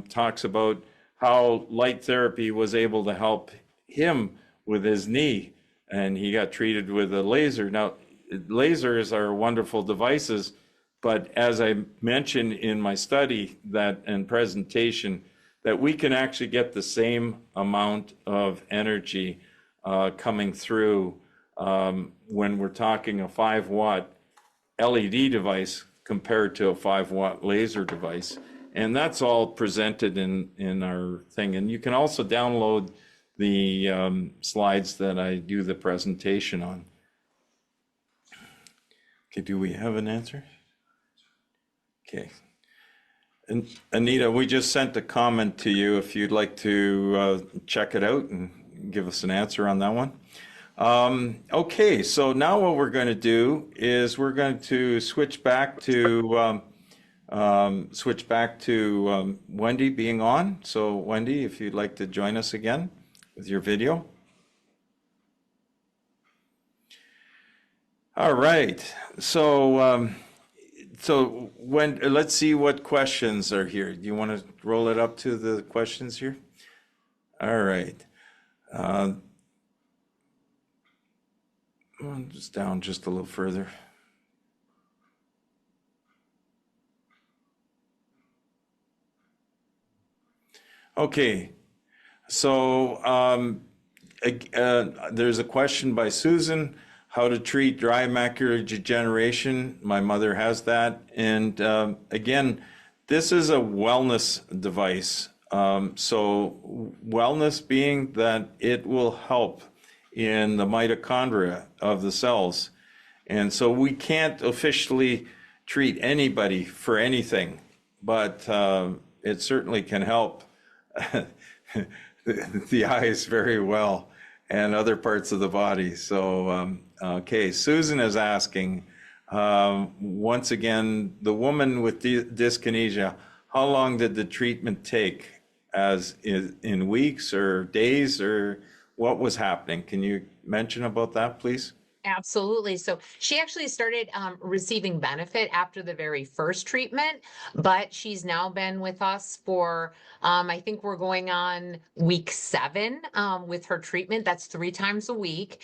talks about how light therapy was able to help him with his knee, and he got treated with a laser. Now, lasers are wonderful devices, but as I mentioned in my study and presentation, that we can actually get the same amount of energy coming through when we're talking a 5-watt LED device compared to a 5-watt laser device. And that's all presented in our thing. And you can also download the slides that I do the presentation on. Okay, do we have an answer? Okay. And Anita, we just sent a comment to you if you'd like to check it out and give us an answer on that one. Okay, so now what we're going to do is we're going to switch back to Wendy being on. So Wendy, if you'd like to join us again with your video. All right, so let's see what questions are here. Do you want to roll it up to the questions here? All right. Just down just a little further. Okay, so there's a question by Susan, how to treat dry macular degeneration. My mother has that. And again, this is a wellness device. So wellness being that it will help in the mitochondria of the cells. And so we can't officially treat anybody for anything, but it certainly can help the eyes very well and other parts of the body. So, okay, Susan is asking, once again, the woman with dyskinesia, how long did the treatment take? As in weeks or days, or what was happening? Can you mention about that, please? Absolutely. So she actually started receiving benefit after the very first treatment, but she's now been with us for, I think we're going on week 7 with her treatment. That's 3 times a week.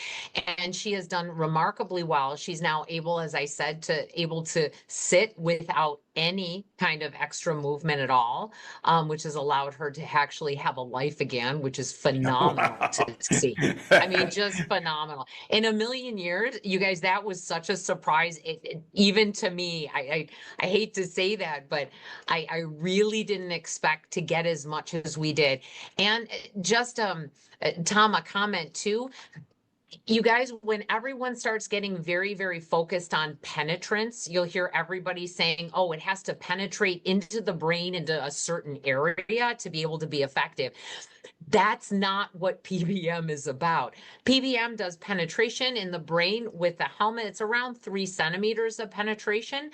And she has done remarkably well. She's now able, as I said, able to sit without any kind of extra movement at all, which has allowed her to actually have a life again, which is phenomenal to see. I mean, just phenomenal. In a million years, you guys, that was such a surprise. Even to me, I hate to say that, but I really didn't expect to get as much as we did. And just Tom, a comment too. You guys, when everyone starts getting very, very focused on penetrance, you'll hear everybody saying, oh, it has to penetrate into the brain, into a certain area to be able to be effective. That's not what PBM is about. PBM does penetration in the brain with the helmet. It's around 3 centimeters of penetration,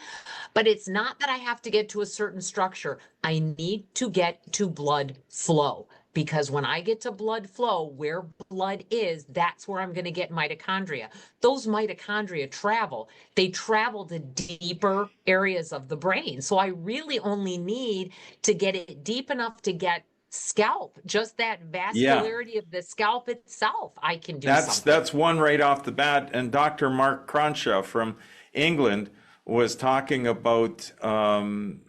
but it's not that I have to get to a certain structure. I need to get to blood flow. Because when I get to blood flow, where blood is, that's where I'm going to get mitochondria. Those mitochondria travel. They travel to deeper areas of the brain. So I really only need to get it deep enough to get scalp, just that vascularity of the scalp itself. I can do something. That's one right off the bat. And Dr. Mark Cronshaw from England was talking about the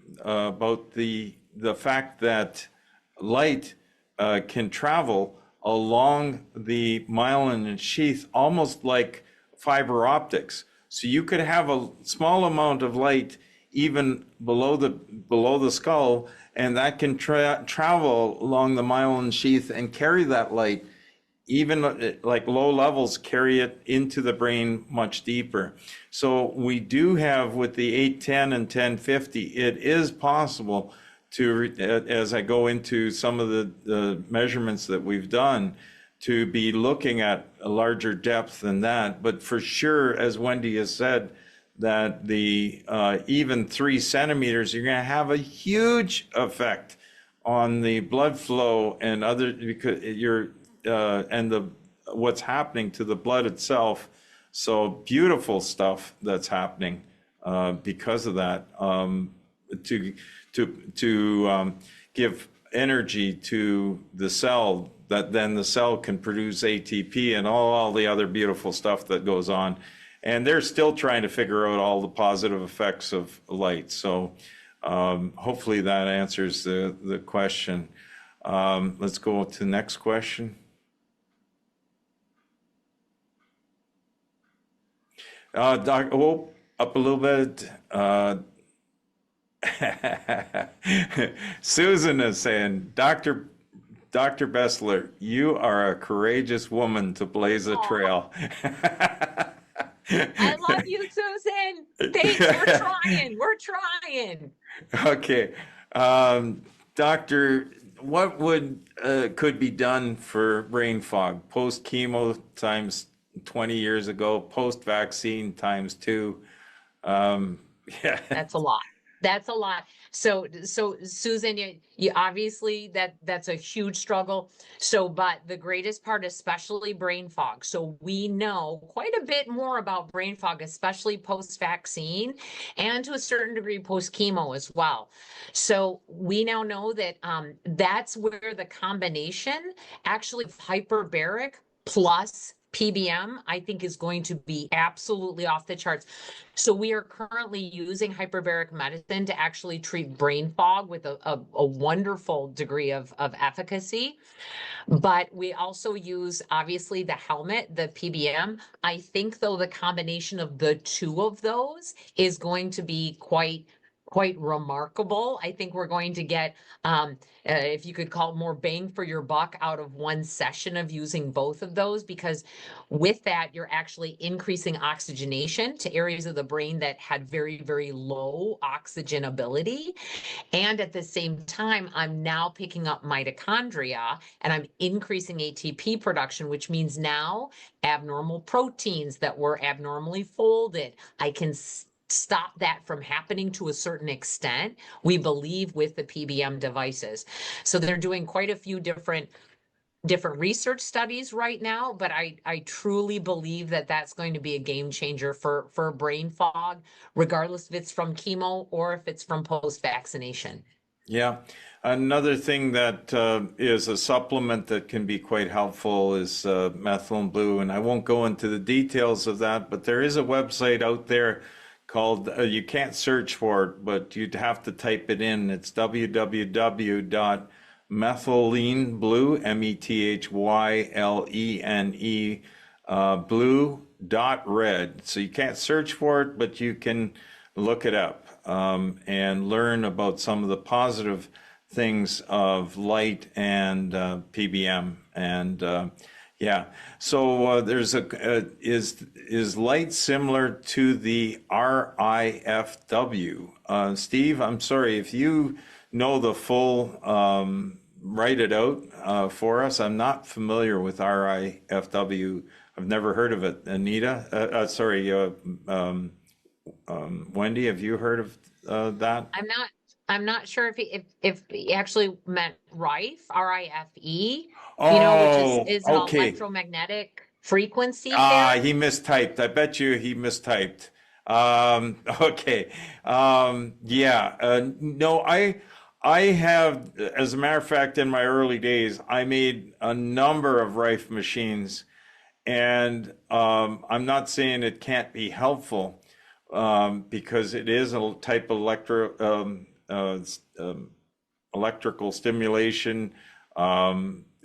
fact that light can travel along the myelin sheath almost like fiber optics. So you could have a small amount of light even below the skull, and that can travel along the myelin sheath and carry that light, even like low levels, carry it into the brain much deeper. So we do have, with the 810 and 1050, it is possible to, as I go into some of the measurements that we've done, to be looking at a larger depth than that. But for sure, as Wendy has said, that the even 3 centimeters, you're going to have a huge effect on the blood flow and other, because you're and what's happening to the blood itself. So beautiful stuff that's happening because of that. To give energy to the cell, that then the cell can produce ATP and all the other beautiful stuff that goes on. And they're still trying to figure out all the positive effects of light. So hopefully that answers the question. Let's go to the next question. Up a little bit. Susan is saying, Dr. Besler, you are a courageous woman to blaze a trail. I love you, Susan. Thanks. We're trying. Okay. Doctor, what could be done for brain fog? Post-chemo times 20 years ago, post-vaccine times 2. Yeah. That's a lot. That's a lot. So Susan, you obviously that's a huge struggle. So, but the greatest part, especially brain fog. So we know quite a bit more about brain fog, especially post-vaccine and to a certain degree post-chemo as well. So we now know that that's where the combination actually of hyperbaric plus PBM, I think, is going to be absolutely off the charts. So we are currently using hyperbaric medicine to actually treat brain fog with a wonderful degree of efficacy. But we also use, obviously, the helmet, the PBM. I think, though, the combination of the two of those is going to be quite quite remarkable. I think we're going to get, if you could call it, more bang for your buck out of one session of using both of those, because with that, you're actually increasing oxygenation to areas of the brain that had very, very low oxygen ability. And at the same time, I'm now picking up mitochondria and I'm increasing ATP production, which means now abnormal proteins that were abnormally folded, I can stop that from happening to a certain extent, we believe, with the PBM devices. So they're doing quite a few different research studies right now, but I truly believe that that's going to be a game changer for brain fog, regardless if it's from chemo or if it's from post-vaccination. Yeah. Another thing that is a supplement that can be quite helpful is methylene blue. And I won't go into the details of that, but there is a website out there called, you can't search for it, but you'd have to type it in. It's www.methyleneblue, METHYLENE, blue.red. So you can't search for it, but you can look it up and learn about some of the positive things of light and PBM. And yeah, so there's is light similar to the RIFW? Steve, I'm sorry, if you know the full, write it out for us. I'm not familiar with RIFW. I've never heard of it. Anita, Wendy, have you heard of that? I'm not sure if he actually meant RIFE, RIFE, Oh, which is an okay. electromagnetic frequency therapy. He mistyped. I bet you he mistyped. Okay. No, I have, as a matter of fact, in my early days, I made a number of Rife machines, and I'm not saying it can't be helpful, because it is a type of electrical stimulation.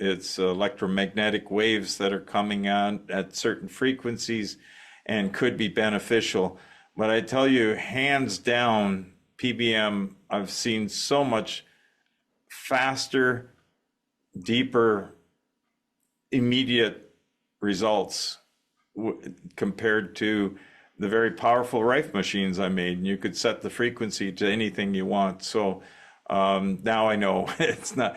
It's electromagnetic waves that are coming on at certain frequencies and could be beneficial. But I tell you, hands down, PBM, I've seen so much faster, deeper, immediate results compared to the very powerful Rife machines I made. And you could set the frequency to anything you want. So now I know it's not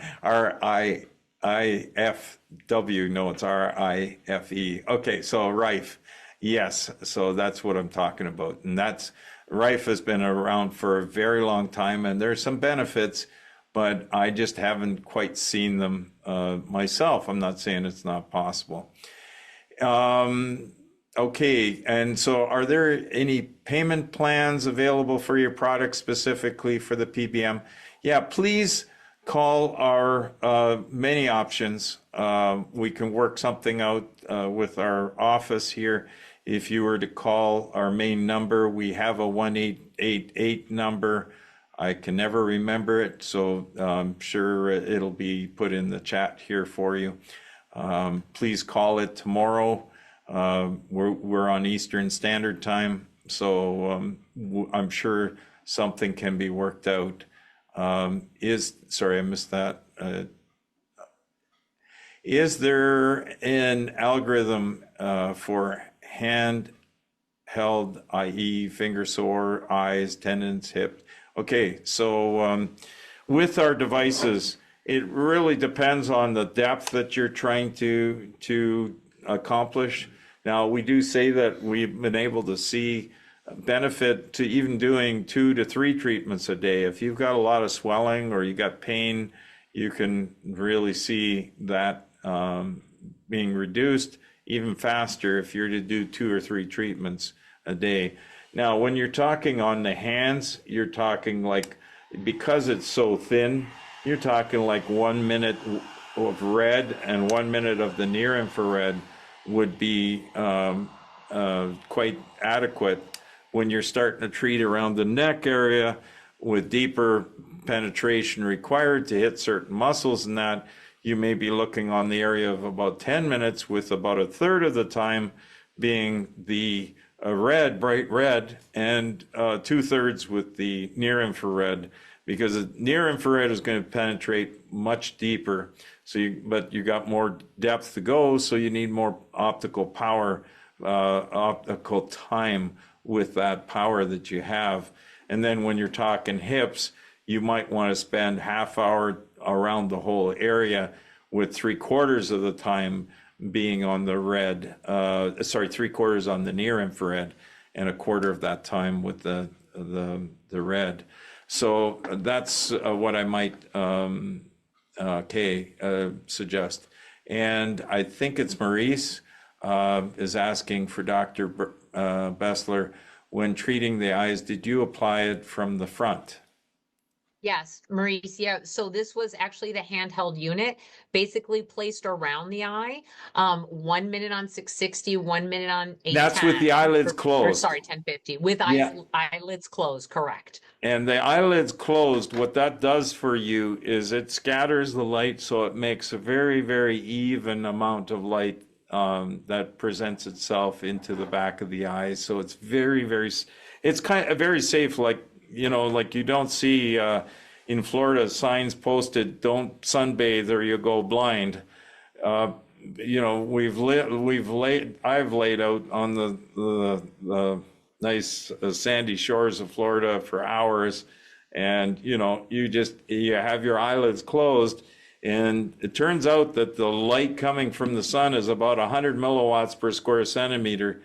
RIFW, no, it's RIFE. Okay, so Rife, yes, so that's what I'm talking about. And that's, Rife has been around for a very long time, and there's some benefits, but I just haven't quite seen them myself. I'm not saying it's not possible. Okay, and so are there any payment plans available for your product specifically for the PBM? Yeah, please call our many options. We can work something out with our office here. If you were to call our main number, we have a 1-888 number. I can never remember it, so I'm sure it'll be put in the chat here for you. Please call it tomorrow. We're on Eastern Standard Time, so I'm sure something can be worked out. Sorry, I missed that. Is there an algorithm for handheld, i.e. finger sore, eyes, tendons, hip? Okay, so with our devices, it really depends on the depth that you're trying to accomplish. Now, we do say that we've been able to see benefit to even doing 2 to 3 treatments a day. If you've got a lot of swelling or you got pain, you can really see that being reduced even faster if you're to do 2 or 3 treatments a day. Now, when you're talking on the hands, you're talking like, because it's so thin, you're talking like 1 minute of red and 1 minute of the near infrared would be quite adequate. When you're starting to treat around the neck area with deeper penetration required to hit certain muscles and that, you may be looking on the area of about 10 minutes, with about a third of the time being the red, bright red, and 2/3 with the near infrared, because the near infrared is going to penetrate much deeper. But you got more depth to go, so you need more optical power, optical time with that power that you have. And then when you're talking hips, you might want to spend half hour around the whole area, with 3/4 of the time being on the red, 3/4 on the near infrared, and 1/4 of that time with the red. So that's what I might suggest. And I think it's Maurice is asking for Dr. Besler, when treating the eyes, did you apply it from the front? Yes, Maurice. Yeah. So this was actually the handheld unit, basically placed around the eye. 1 minute on 660, 1 minute on 810. That's with the eyelids closed. Sorry, 1050. With eyelids closed, correct. And the eyelids closed, what that does for you is it scatters the light, so it makes a very, very even amount of light that presents itself into the back of the eyes. So it's very, very, it's kind of very safe, like you don't see in Florida signs posted, "Don't sunbathe or you go blind." I've laid out on the nice sandy shores of Florida for hours, and you have your eyelids closed, and it turns out that the light coming from the sun is about 100 milliwatts per square centimeter,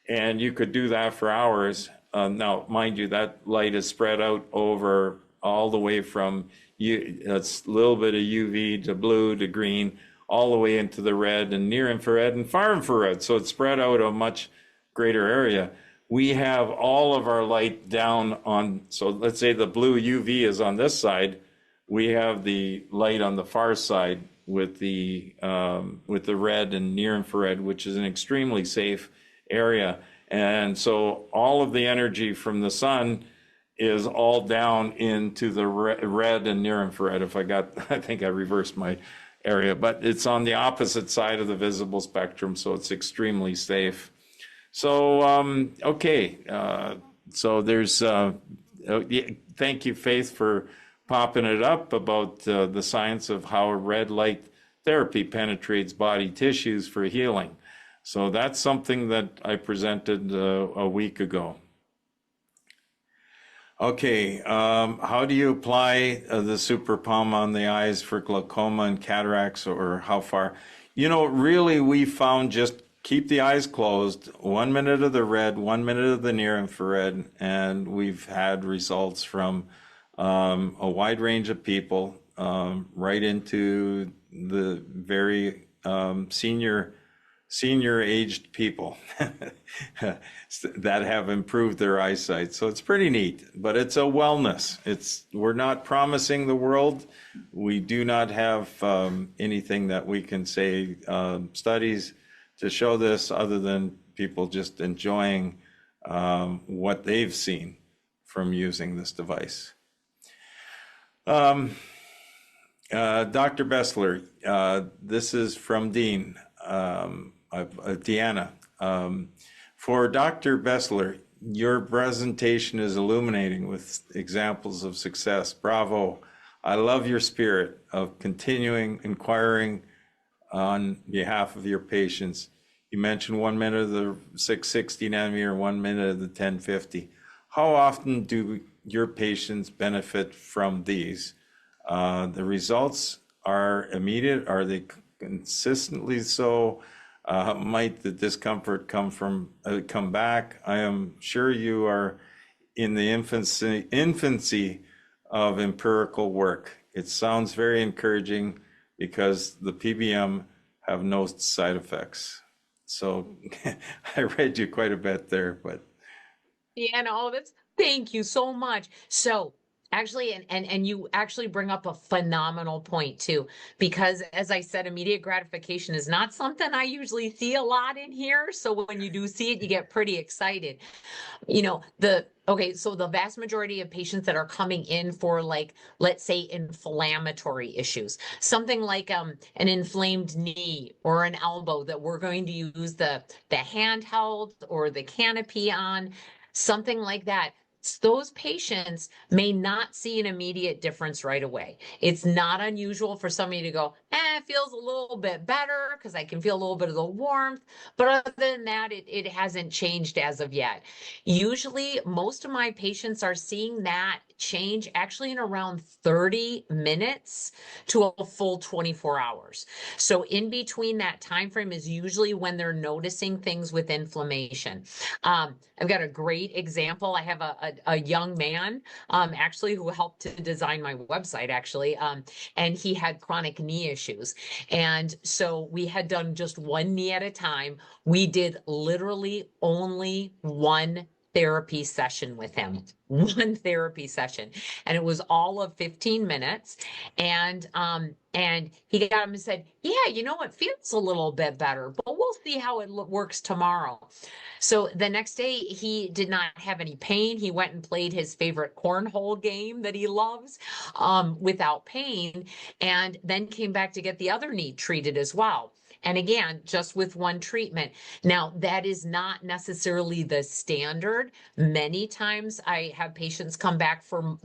and you could do that for hours. Now, mind you, that light is spread out over all the way from it's a little bit of UV to blue to green, all the way into the red and near infrared and far infrared. So it's spread out a much greater area. We have all of our light down on, so let's say the blue UV is on this side. We have the light on the far side with the red and near infrared, which is an extremely safe area. And so all of the energy from the sun is all down into the red and near infrared. I think I reversed my area, but it's on the opposite side of the visible spectrum, so it's extremely safe. So, so there's, thank you, Faith, for popping it up about the science of how red light therapy penetrates body tissues for healing. So that's something that I presented a week ago. Okay, how do you apply the super palm on the eyes for glaucoma and cataracts, or how far? Really, we found just keep the eyes closed, 1 minute of the red, 1 minute of the near infrared, and we've had results from a wide range of people, right into the very senior aged people that have improved their eyesight. So it's pretty neat, but it's a wellness. We're not promising the world. We do not have anything that we can say, studies to show this, other than people just enjoying what they've seen from using this device. Dr. Besler, this is from Dean. Deanna. For Dr. Besler, your presentation is illuminating with examples of success. Bravo. I love your spirit of continuing inquiring on behalf of your patients. You mentioned 1 minute of the 660 nanometer, 1 minute of the 1050. How often do your patients benefit from these? The results are immediate. Are they consistently so? Might the discomfort come back? I am sure you are in the infancy of empirical work. It sounds very encouraging because the PBM have no side effects. So I read you quite a bit there, but. Yeah, no, thank you so much. So actually, and you actually bring up a phenomenal point too, because as I said, immediate gratification is not something I usually see a lot in here. So when you do see it, you get pretty excited. Okay, so the vast majority of patients that are coming in for, like, let's say inflammatory issues, something like an inflamed knee or an elbow that we're going to use the handheld or the canopy on, something like that. Those patients may not see an immediate difference right away. It's not unusual for somebody to go, it feels a little bit better because I can feel a little bit of the warmth. But other than that, it hasn't changed as of yet. Usually, most of my patients are seeing that change actually in around 30 minutes to a full 24 hours. So in between that time frame is usually when they're noticing things with inflammation. I've got a great example. I have a young man actually who helped to design my website actually, and he had chronic knee issues. And so we had done just one knee at a time. We did literally only one therapy session with him, one therapy session, and it was all of 15 minutes. And he got him and said, yeah, it feels a little bit better, but we'll see how it works tomorrow. So the next day he did not have any pain. He went and played his favorite cornhole game that he loves without pain, and then came back to get the other knee treated as well. And again, just with one treatment. Now, that is not necessarily the standard. Many times I have patients come back for,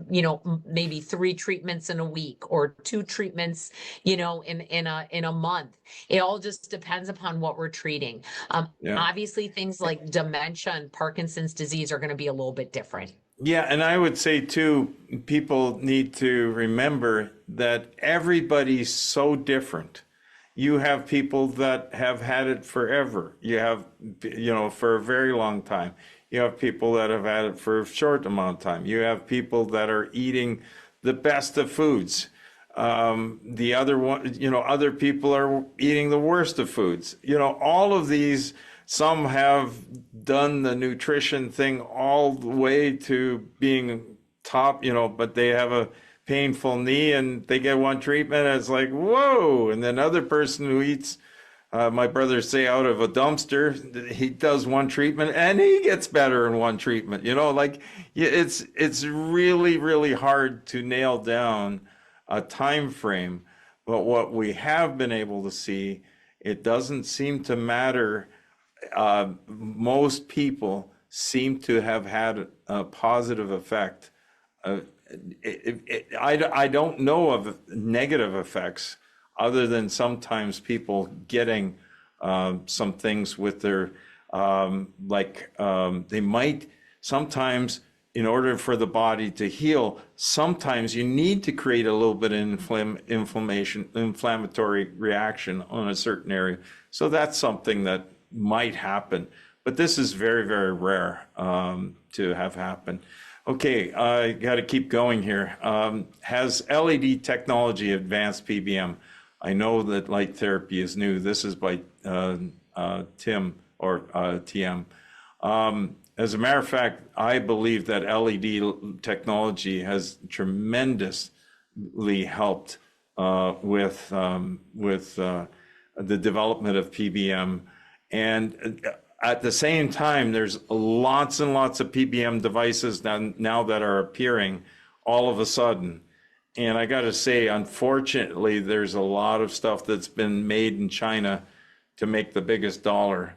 maybe 3 treatments in a week or 2 treatments, in a month. It all just depends upon what we're treating. Obviously, things like dementia and Parkinson's disease are going to be a little bit different. Yeah, and I would say too, people need to remember that everybody's so different. You have people that have had it forever. You have, for a very long time. You have people that have had it for a short amount of time. You have people that are eating the best of foods. The other one, other people are eating the worst of foods. All of these, some have done the nutrition thing all the way to being top, but they have a painful knee and they get one treatment and it's like, whoa. And then other person who eats, my brothers say, out of a dumpster, he does one treatment and he gets better in one treatment. It's really, really hard to nail down a time frame. But what we have been able to see, it doesn't seem to matter. Most people seem to have had a positive effect. I don't know of negative effects other than sometimes people getting some things with their, they might sometimes, in order for the body to heal, sometimes you need to create a little bit of inflammatory reaction on a certain area. So that's something that might happen, but this is very, very rare to have happen. Okay, I got to keep going here. Has LED technology advanced PBM? I know that light therapy is new. This is by Tim or TM. As a matter of fact, I believe that LED technology has tremendously helped with the development of PBM. And at the same time, there's lots and lots of PBM devices now that are appearing all of a sudden. And I got to say, unfortunately, there's a lot of stuff that's been made in China to make the biggest dollar.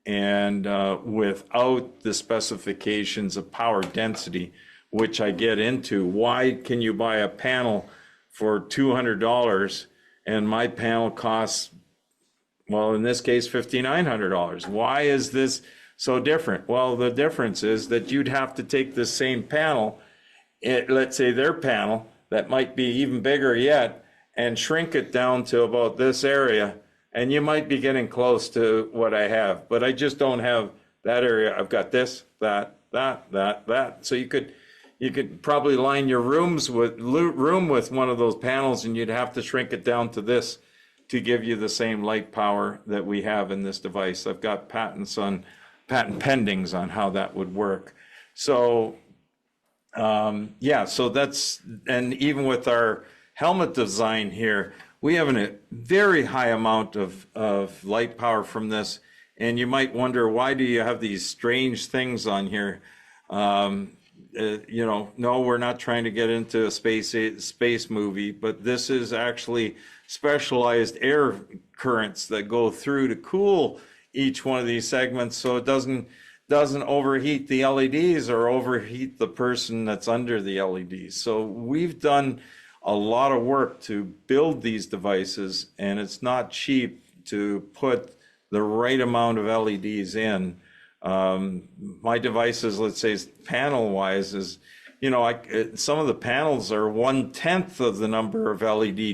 And without the specifications of power density, which I get into, why can you buy a panel for $200 and my panel costs, well, in this case, $5,900. Why is this so different? Well, the difference is that you'd have to take the same panel, let's say their panel, that might be even bigger yet, and shrink it down to about this area, and you might be getting close to what I have. But I just don't have that area. I've got this, that. So you could probably line your room with one of those panels, and you'd have to shrink it down to this to give you the same light power that we have in this device. I've got patent pendings on how that would work. So so that's, and even with our helmet design here, we have a very high amount of light power from this. And you might wonder, why do you have these strange things on here? you know, no, we're not trying to get into a space movie, but this is actually specialized air currents that go through to cool each one of these segments so it doesn't overheat the LEDs or overheat the person that's under the LEDs. So we've done a lot of work to build these devices, and it's not cheap to put the right amount of LEDs in. My devices, let's say panel wise, is, you know, some of the panels are 1/10 of the number of LED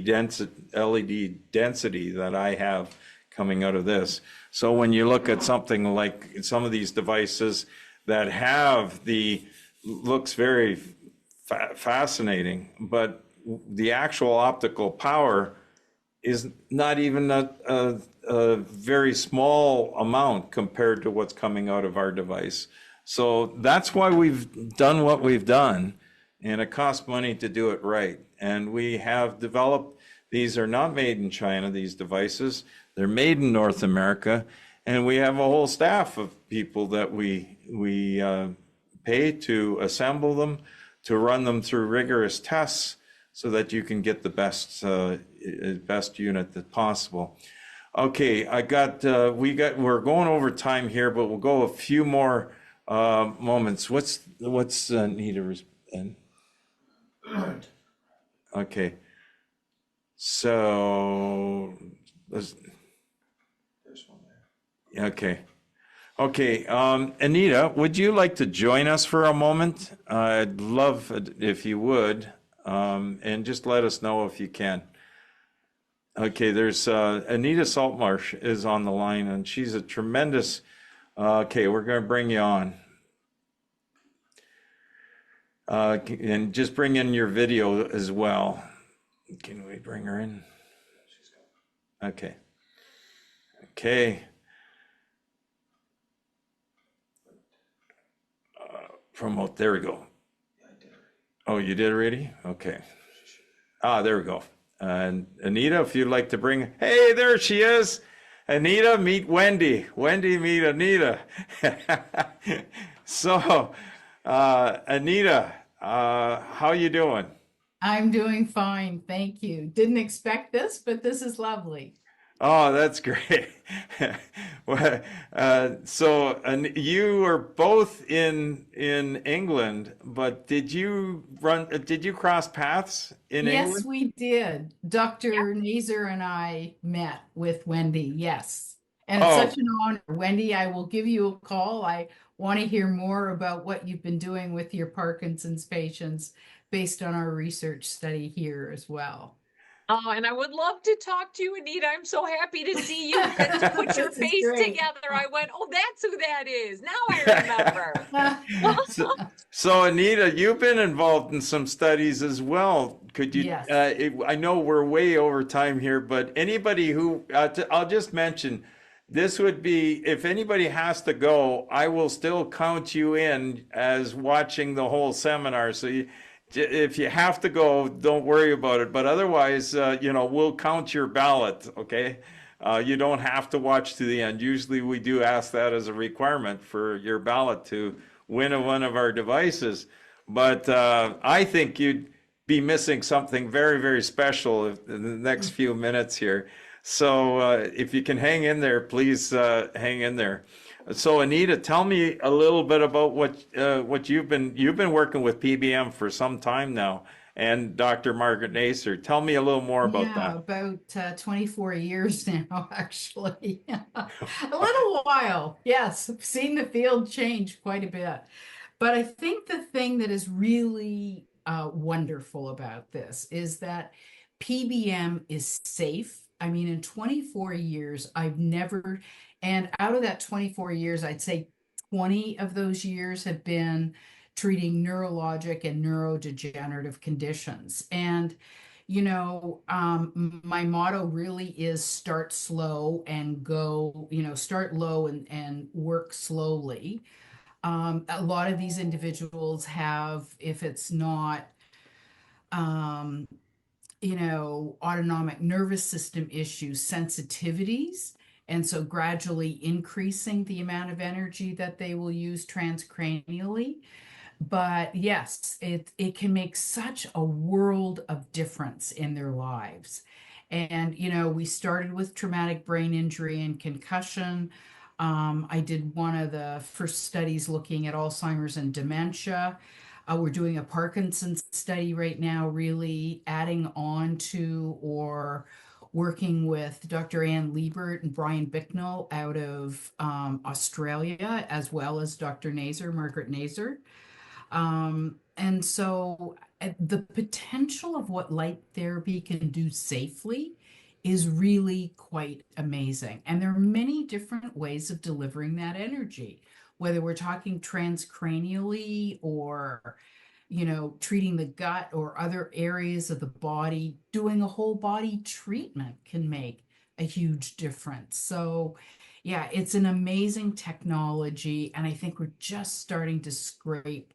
density that I have coming out of this. So when you look at something like some of these devices that have looks very fascinating, but the actual optical power is not even a very small amount compared to what's coming out of our device. So that's why we've done what we've done, and it costs money to do it right. And we have developed, these are not made in China, these devices, they're made in North America, and we have a whole staff of people that we pay to assemble them, to run them through rigorous tests so that you can get the best unit that possible. Okay, we're going over time here, but we'll go a few more moments. What's Nita? Okay, so there's one there. Okay, Anita, would you like to join us for a moment? I'd love it if you would, and just let us know if you can. Okay, there's Anita Saltmarsh is on the line, and she's a tremendous. Okay, we're going to bring you on, and just bring in your video as well. Can we bring her in? Okay. Promote. There we go. Oh, you did already? Okay. There we go. And Anita, if you'd like to bring, hey, there she is. Anita, meet Wendy. Wendy, meet Anita. So, Anita, how you doing? I'm doing fine, thank you. Didn't expect this, but this is lovely. Oh, that's great. Well, so you are both in England, but did you cross paths in England? Yes, we did. Dr. Nazer and I met with Wendy, yes. And it's such an honor. Wendy, I will give you a call. I want to hear more about what you've been doing with your Parkinson's patients based on our research study here as well. Oh, and I would love to talk to you, Anita. I'm so happy to see you and to put your face together. I went, oh, that's who that is. Now I remember. So Anita, you've been involved in some studies as well. Could you, Yes. I know we're way over time here, but anybody who, I'll just mention, this would be, if anybody has to go, I will still count you in as watching the whole seminar. So if you have to go, don't worry about it. But otherwise, you know, we'll count your ballot, okay? You don't have to watch to the end. Usually we do ask that as a requirement for your ballot to win one of our devices. But I think you'd be missing something very, very special in the next few minutes here. So if you can hang in there, please hang in there. So Anita, tell me a little bit about what you've been working with PBM for some time now, and Dr. Margaret Nazer. Tell me a little more about that. About 24 years now, actually. A little while, yes. I've seen the field change quite a bit. But I think the thing that is really wonderful about this is that PBM is safe. I mean, in 24 years, I've never, and out of that 24 years, I'd say 20 of those years have been treating neurologic and neurodegenerative conditions. And, you know, my motto really is start slow and go, you know, start low and work slowly. A lot of these individuals have, if it's not, you know, autonomic nervous system issues, sensitivities. And so gradually increasing the amount of energy that they will use transcranially. But yes, it can make such a world of difference in their lives. And we started with traumatic brain injury and concussion. I did one of the first studies looking at Alzheimer's and dementia. We're doing a Parkinson's study right now, really adding on to or working with Dr. Ann Liebert and Brian Bicknell out of Australia, as well as Dr. Nazer, Margaret Nazer. And so the potential of what light therapy can do safely is really quite amazing. And there are many different ways of delivering that energy, whether we're talking transcranially or, treating the gut or other areas of the body. Doing a whole body treatment can make a huge difference. So, yeah, it's an amazing technology. And I think we're just starting to scrape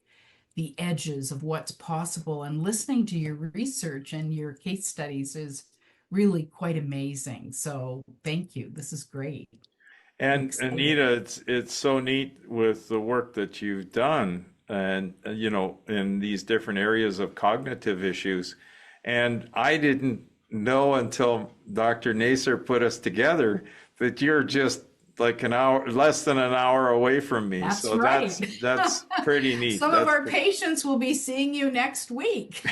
the edges of what's possible. And listening to your research and your case studies is really quite amazing. So thank you. This is great. And Anita, it's so neat with the work that you've done, and in these different areas of cognitive issues. And I didn't know until Dr. Naser put us together that you're just like an hour, less than an hour away from me. That's So right. that's pretty neat. Some of our patients will be seeing you next week.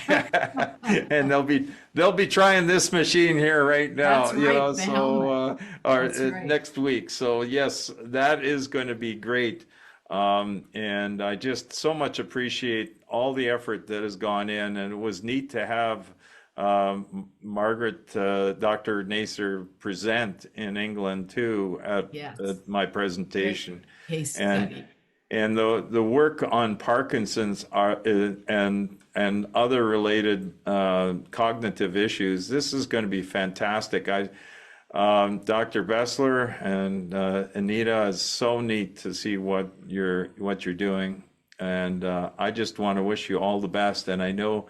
And they'll be trying this machine here right now, That's right, the helmet. Or That's right. next week. So yes, that is going to be great. And I just so much appreciate all the effort that has gone in, and it was neat to have Margaret, Dr. Naser present in England too at my presentation. Case study. And the work on Parkinson's and other related cognitive issues, this is going to be fantastic. Dr. Besler and Anita, is so neat to see what you're doing, and I just want to wish you all the best. And I know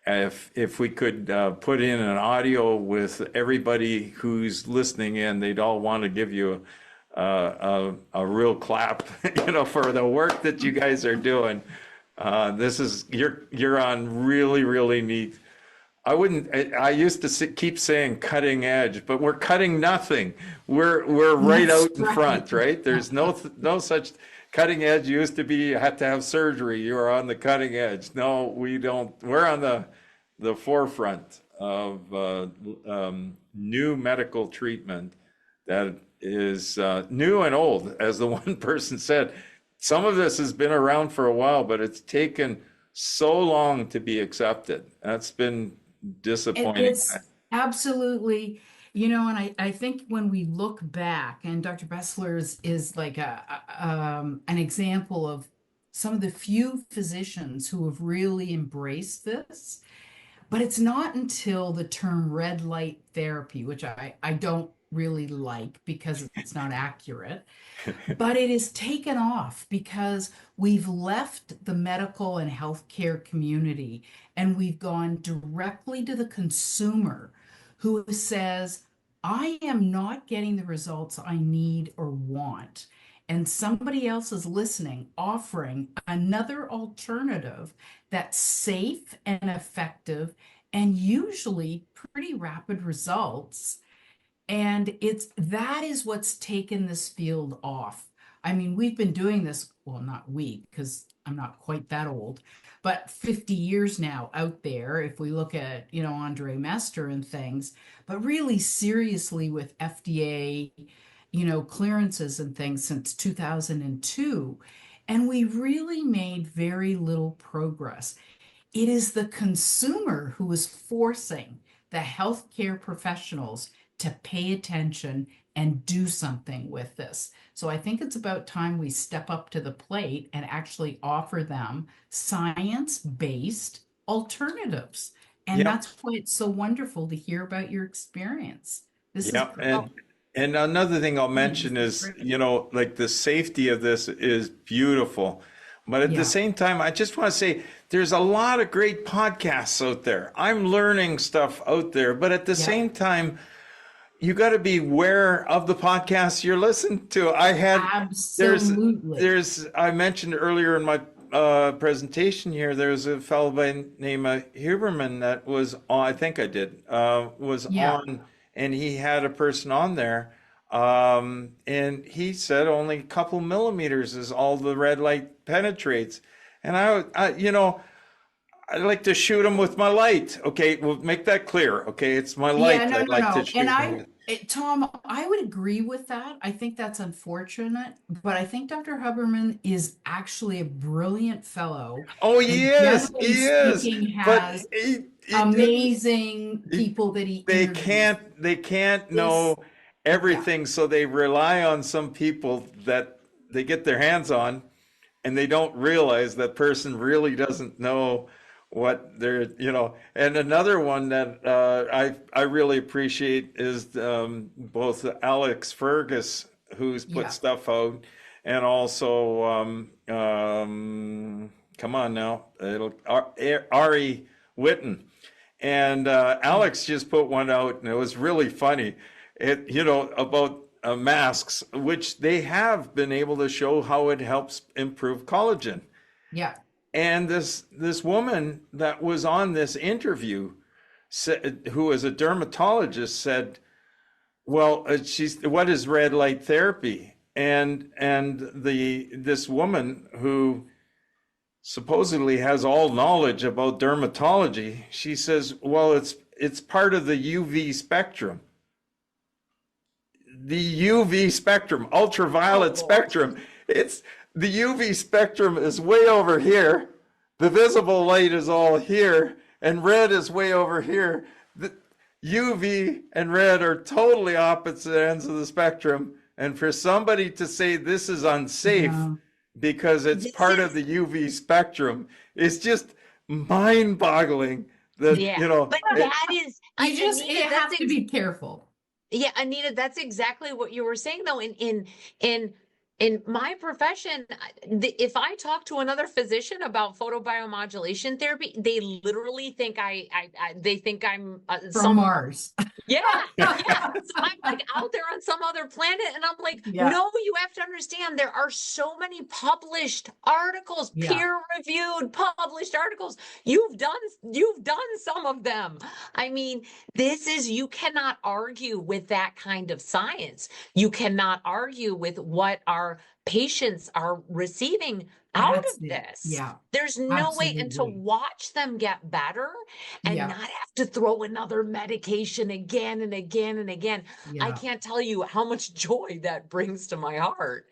if we could put in an audio with everybody who's listening in, they'd all want to give you a real clap, for the work that you guys are doing. You're on really, really neat. I used to keep saying cutting edge, but we're cutting nothing. We're right out in front, right? There's no such cutting edge. Used to be you had to have surgery. You are on the cutting edge. No, we don't. We're on the forefront of new medical treatment that is new and old, as the one person said. Some of this has been around for a while, but it's taken so long to be accepted. That's been disappointing. It's absolutely, and I think when we look back, and Dr. Besler is like an example of some of the few physicians who have really embraced this. But it's not until the term red light therapy, which I don't really like because it's not accurate, but it is taken off because we've left the medical and healthcare community and we've gone directly to the consumer who says, I am not getting the results I need or want. And somebody else is listening, offering another alternative that's safe and effective and usually pretty rapid results. And that is what's taken this field off. I mean, we've been doing this, well, not we, because I'm not quite that old, but 50 years now out there, if we look at, Andre Mester and things, but really seriously with FDA, clearances and things since 2002. And we really made very little progress. It is the consumer who is forcing the healthcare professionals to pay attention and do something with this. So I think it's about time we step up to the plate and actually offer them science-based alternatives. And that's why it's so wonderful to hear about your experience. And another thing I'll mention is, like the safety of this is beautiful. But at the same time, I just want to say there's a lot of great podcasts out there. I'm learning stuff out there, but at the same time, you got to be aware of the podcasts you're listening to. Absolutely. I mentioned earlier in presentation here, there's a fellow by the name of Huberman that was on, I think I did, was Yeah. on, and he had a person on there. And he said only a couple millimeters is all the red light penetrates. And I like to shoot him with my light. Okay, we'll make that clear. Okay, it's my light Yeah, no, I'd no, like to no. shoot And him with. Tom, I would agree with that. I think that's unfortunate, but I think Dr. Huberman is actually a brilliant fellow Oh, he and is, generally he is. speaking But has he didn't. amazing people that he They interviews. can't This, know yeah, everything, so they rely on some people that they get their hands on, and they don't realize that person really doesn't know what they're. And another one that I really appreciate is both Alex Fergus, who's put yeah. stuff out, and also come on now, Ari Witten. And Alex just put one out, and it was really funny. About masks, which they have been able to show how it helps improve collagen. Yeah. And this woman that was on this interview, who was a dermatologist, said, "Well, what is red light therapy?" And this woman who supposedly has all knowledge about dermatology, she says, well, it's part of the UV spectrum. The UV spectrum, ultraviolet spectrum. It's the UV spectrum is way over here. The visible light is all here, and red is way over here. The UV and red are totally opposite ends of the spectrum. And for somebody to say this is unsafe Yeah. because it's This part of is, the UV spectrum, it's just mind-boggling that, yeah, but that is, You Anita, have to be careful. yeah, Anita, that's exactly what you were saying though. In my profession, if I talk to another physician about photobiomodulation therapy, they literally think they think I'm From some. Mars. Yeah, yeah. So I'm like out there on some other planet, and I'm like, Yeah. no, you have to understand there are so many published articles, Yeah. peer-reviewed published articles. You've done some of them. I mean, you cannot argue with that kind of science. You cannot argue with what our patients are receiving out That's of it. this. Yeah. There's no way, and to Absolutely. watch them get better and Yeah. not have to throw another medication again and again and again. I Yeah. can't tell you how much joy that brings to my heart.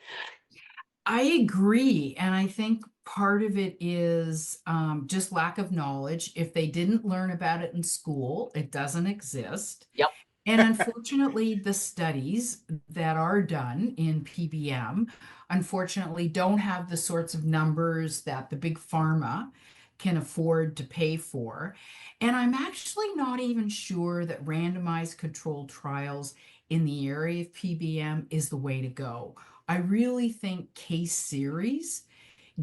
I agree. And I think part of it is just lack of knowledge. If they didn't learn about it in school, it doesn't exist. Yep. And unfortunately, the studies that are done in PBM, unfortunately, don't have the sorts of numbers that the big pharma can afford to pay for. And I'm actually not even sure that randomized controlled trials in the area of PBM is the way to go. I really think case series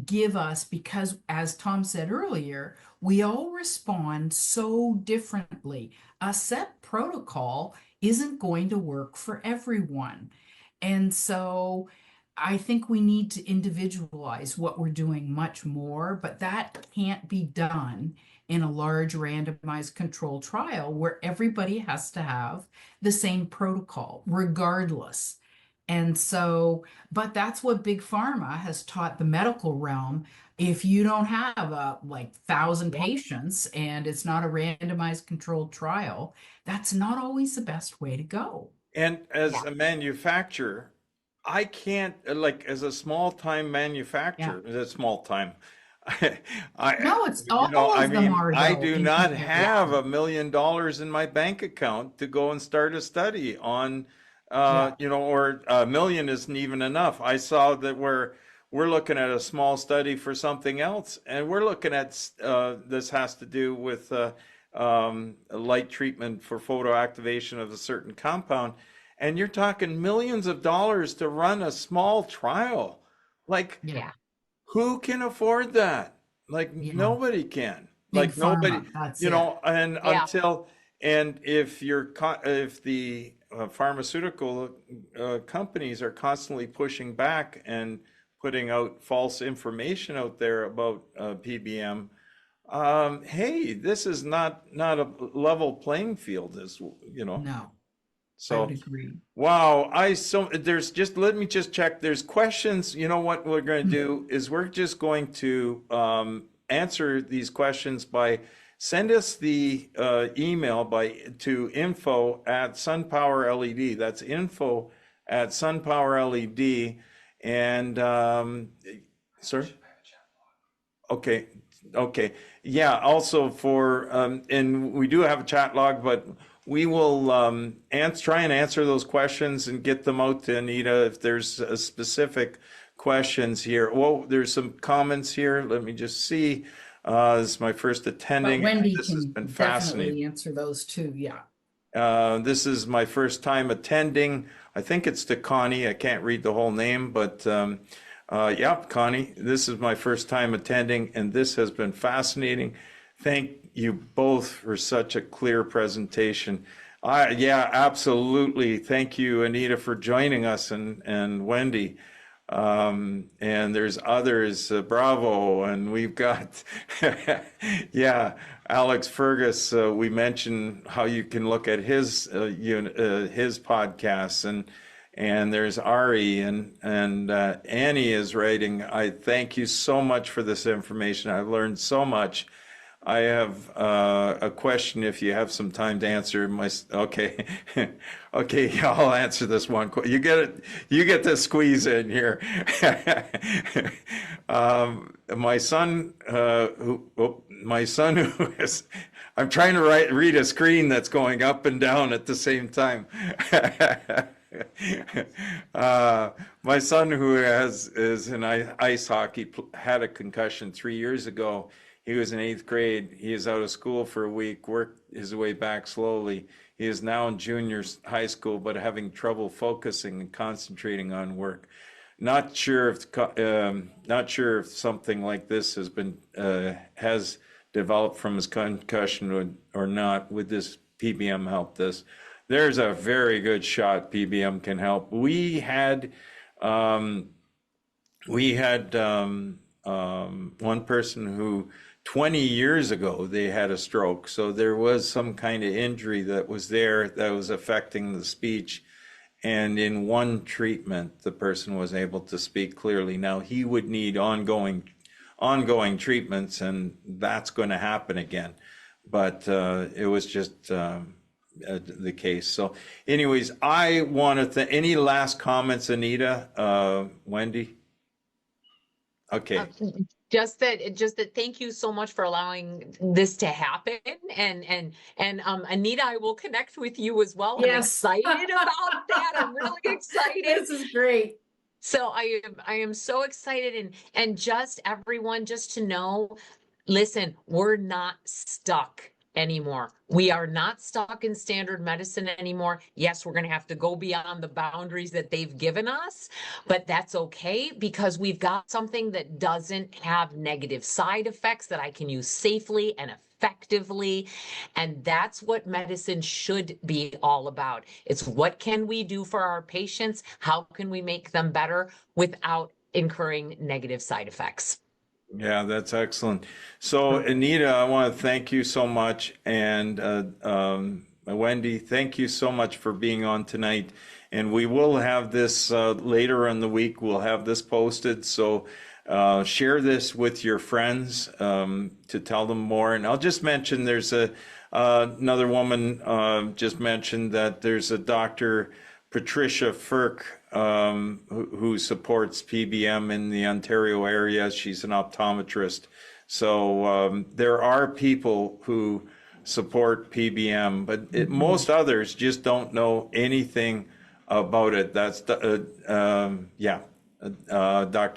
give us, because as Tom said earlier, we all respond so differently. A set protocol isn't going to work for everyone. And so I think we need to individualize what we're doing much more, but that can't be done in a large randomized controlled trial where everybody has to have the same protocol, regardless. And so, but that's what big pharma has taught the medical realm. If you don't have like 1,000 Yep. patients and it's not a randomized controlled trial, that's not always the best way to go. And Yeah. as a manufacturer, I can't, like, as a small time Yeah. manufacturer, a small time, No, it's all I of them mean, are I though do in not PBM. have $1 million in my bank account to go and start a study on, Yeah. or $1 million isn't even enough. I saw that we're looking at a small study for something else, and we're looking at this has to do with light treatment for photoactivation of a certain compound, and you're talking millions of dollars to run a small trial. Like, Yeah. who can afford that? Like, Yeah. nobody can. Big Like, nobody, pharma. That's it. and Yeah. if the pharmaceutical companies are constantly pushing back and putting out false information out there about PBM. Hey, this is not a level playing field, as you know. No, I So, would agree. wow, there's just, let me just check. There's questions. You know what we're going to do is we're just going to answer these questions by send us the email to info@SunPowerLED. That's info@SunPowerLED. And sorry. Okay. Okay. Yeah. Also and we do have a chat log, but we will try and answer those questions and get them out to Anita if there's specific questions here. Whoa, there's some comments here. Let me just see. This is my first attending. But Wendy This has can been fascinating. definitely answer those too. Yeah. This is my first time attending. I think it's to Connie. I can't read the whole name, but yeah, Connie, this is my first time attending, and this has been fascinating. Thank you both for such a clear presentation. Yeah, absolutely. Thank you, Anita, for joining us, and Wendy. And there's others, Bravo, and we've got, yeah, Alex Fergus. We mentioned how you can look at his podcasts, and there's Ari and Annie is writing. I thank you so much for this information. I've learned so much. I have a question if you have some time to answer okay. Okay, I'll answer this one. You get it. You get to squeeze in here. My son who is, I'm trying to read a screen that's going up and down at the same time. My son who is in ice hockey had a concussion 3 years ago. He was in 8th grade. He is out of school for a week, worked his way back slowly. He is now in junior high school, but having trouble focusing and concentrating on work. Not sure if something like this has developed from his concussion or not. Would this PBM help this? There's a very good shot PBM can help. We had one person who 20 years ago, they had a stroke. So there was some kind of injury that was there that was affecting the speech. And in one treatment, the person was able to speak clearly. Now he would need ongoing treatments, and that's going to happen again. But it was just the case. So anyways, I want to any last comments, Anita, Wendy? Okay. Just that thank you so much for allowing this to happen, and Anita, I will connect with you as well. Yes. I'm excited about that. I'm really excited. This is great. So I am so excited, and just everyone just to know, listen, we're not stuck anymore. We are not stuck in standard medicine anymore. Yes, we're going to have to go beyond the boundaries that they've given us, but that's okay because we've got something that doesn't have negative side effects that I can use safely and effectively. And that's what medicine should be all about. It's what can we do for our patients? How can we make them better without incurring negative side effects? Yeah, that's excellent. So, Anita, I want to thank you so much. And Wendy, thank you so much for being on tonight. And we will have this later in the week. We'll have this posted. So share this with your friends to tell them more. And I'll just mention there's another woman just mentioned that there's a Dr. Patricia Firk who supports PBM in the Ontario area. She's an optometrist. So there are people who support PBM, but most others just don't know anything about it. That's Dr.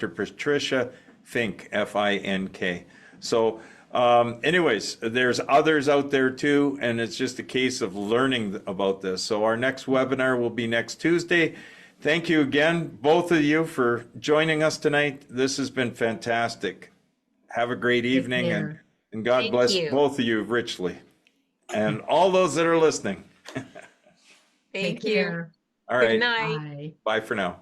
Patricia Fink, F-I-N-K. So anyways, there's others out there too, and it's just a case of learning about this. So our next webinar will be next Tuesday. Thank you again, both of you, for joining us tonight. This has been fantastic. Have a great evening, and God Thank bless you. both of you richly. And all those that are listening. Thank Take you. care. All Good right. night. Bye. Bye for now.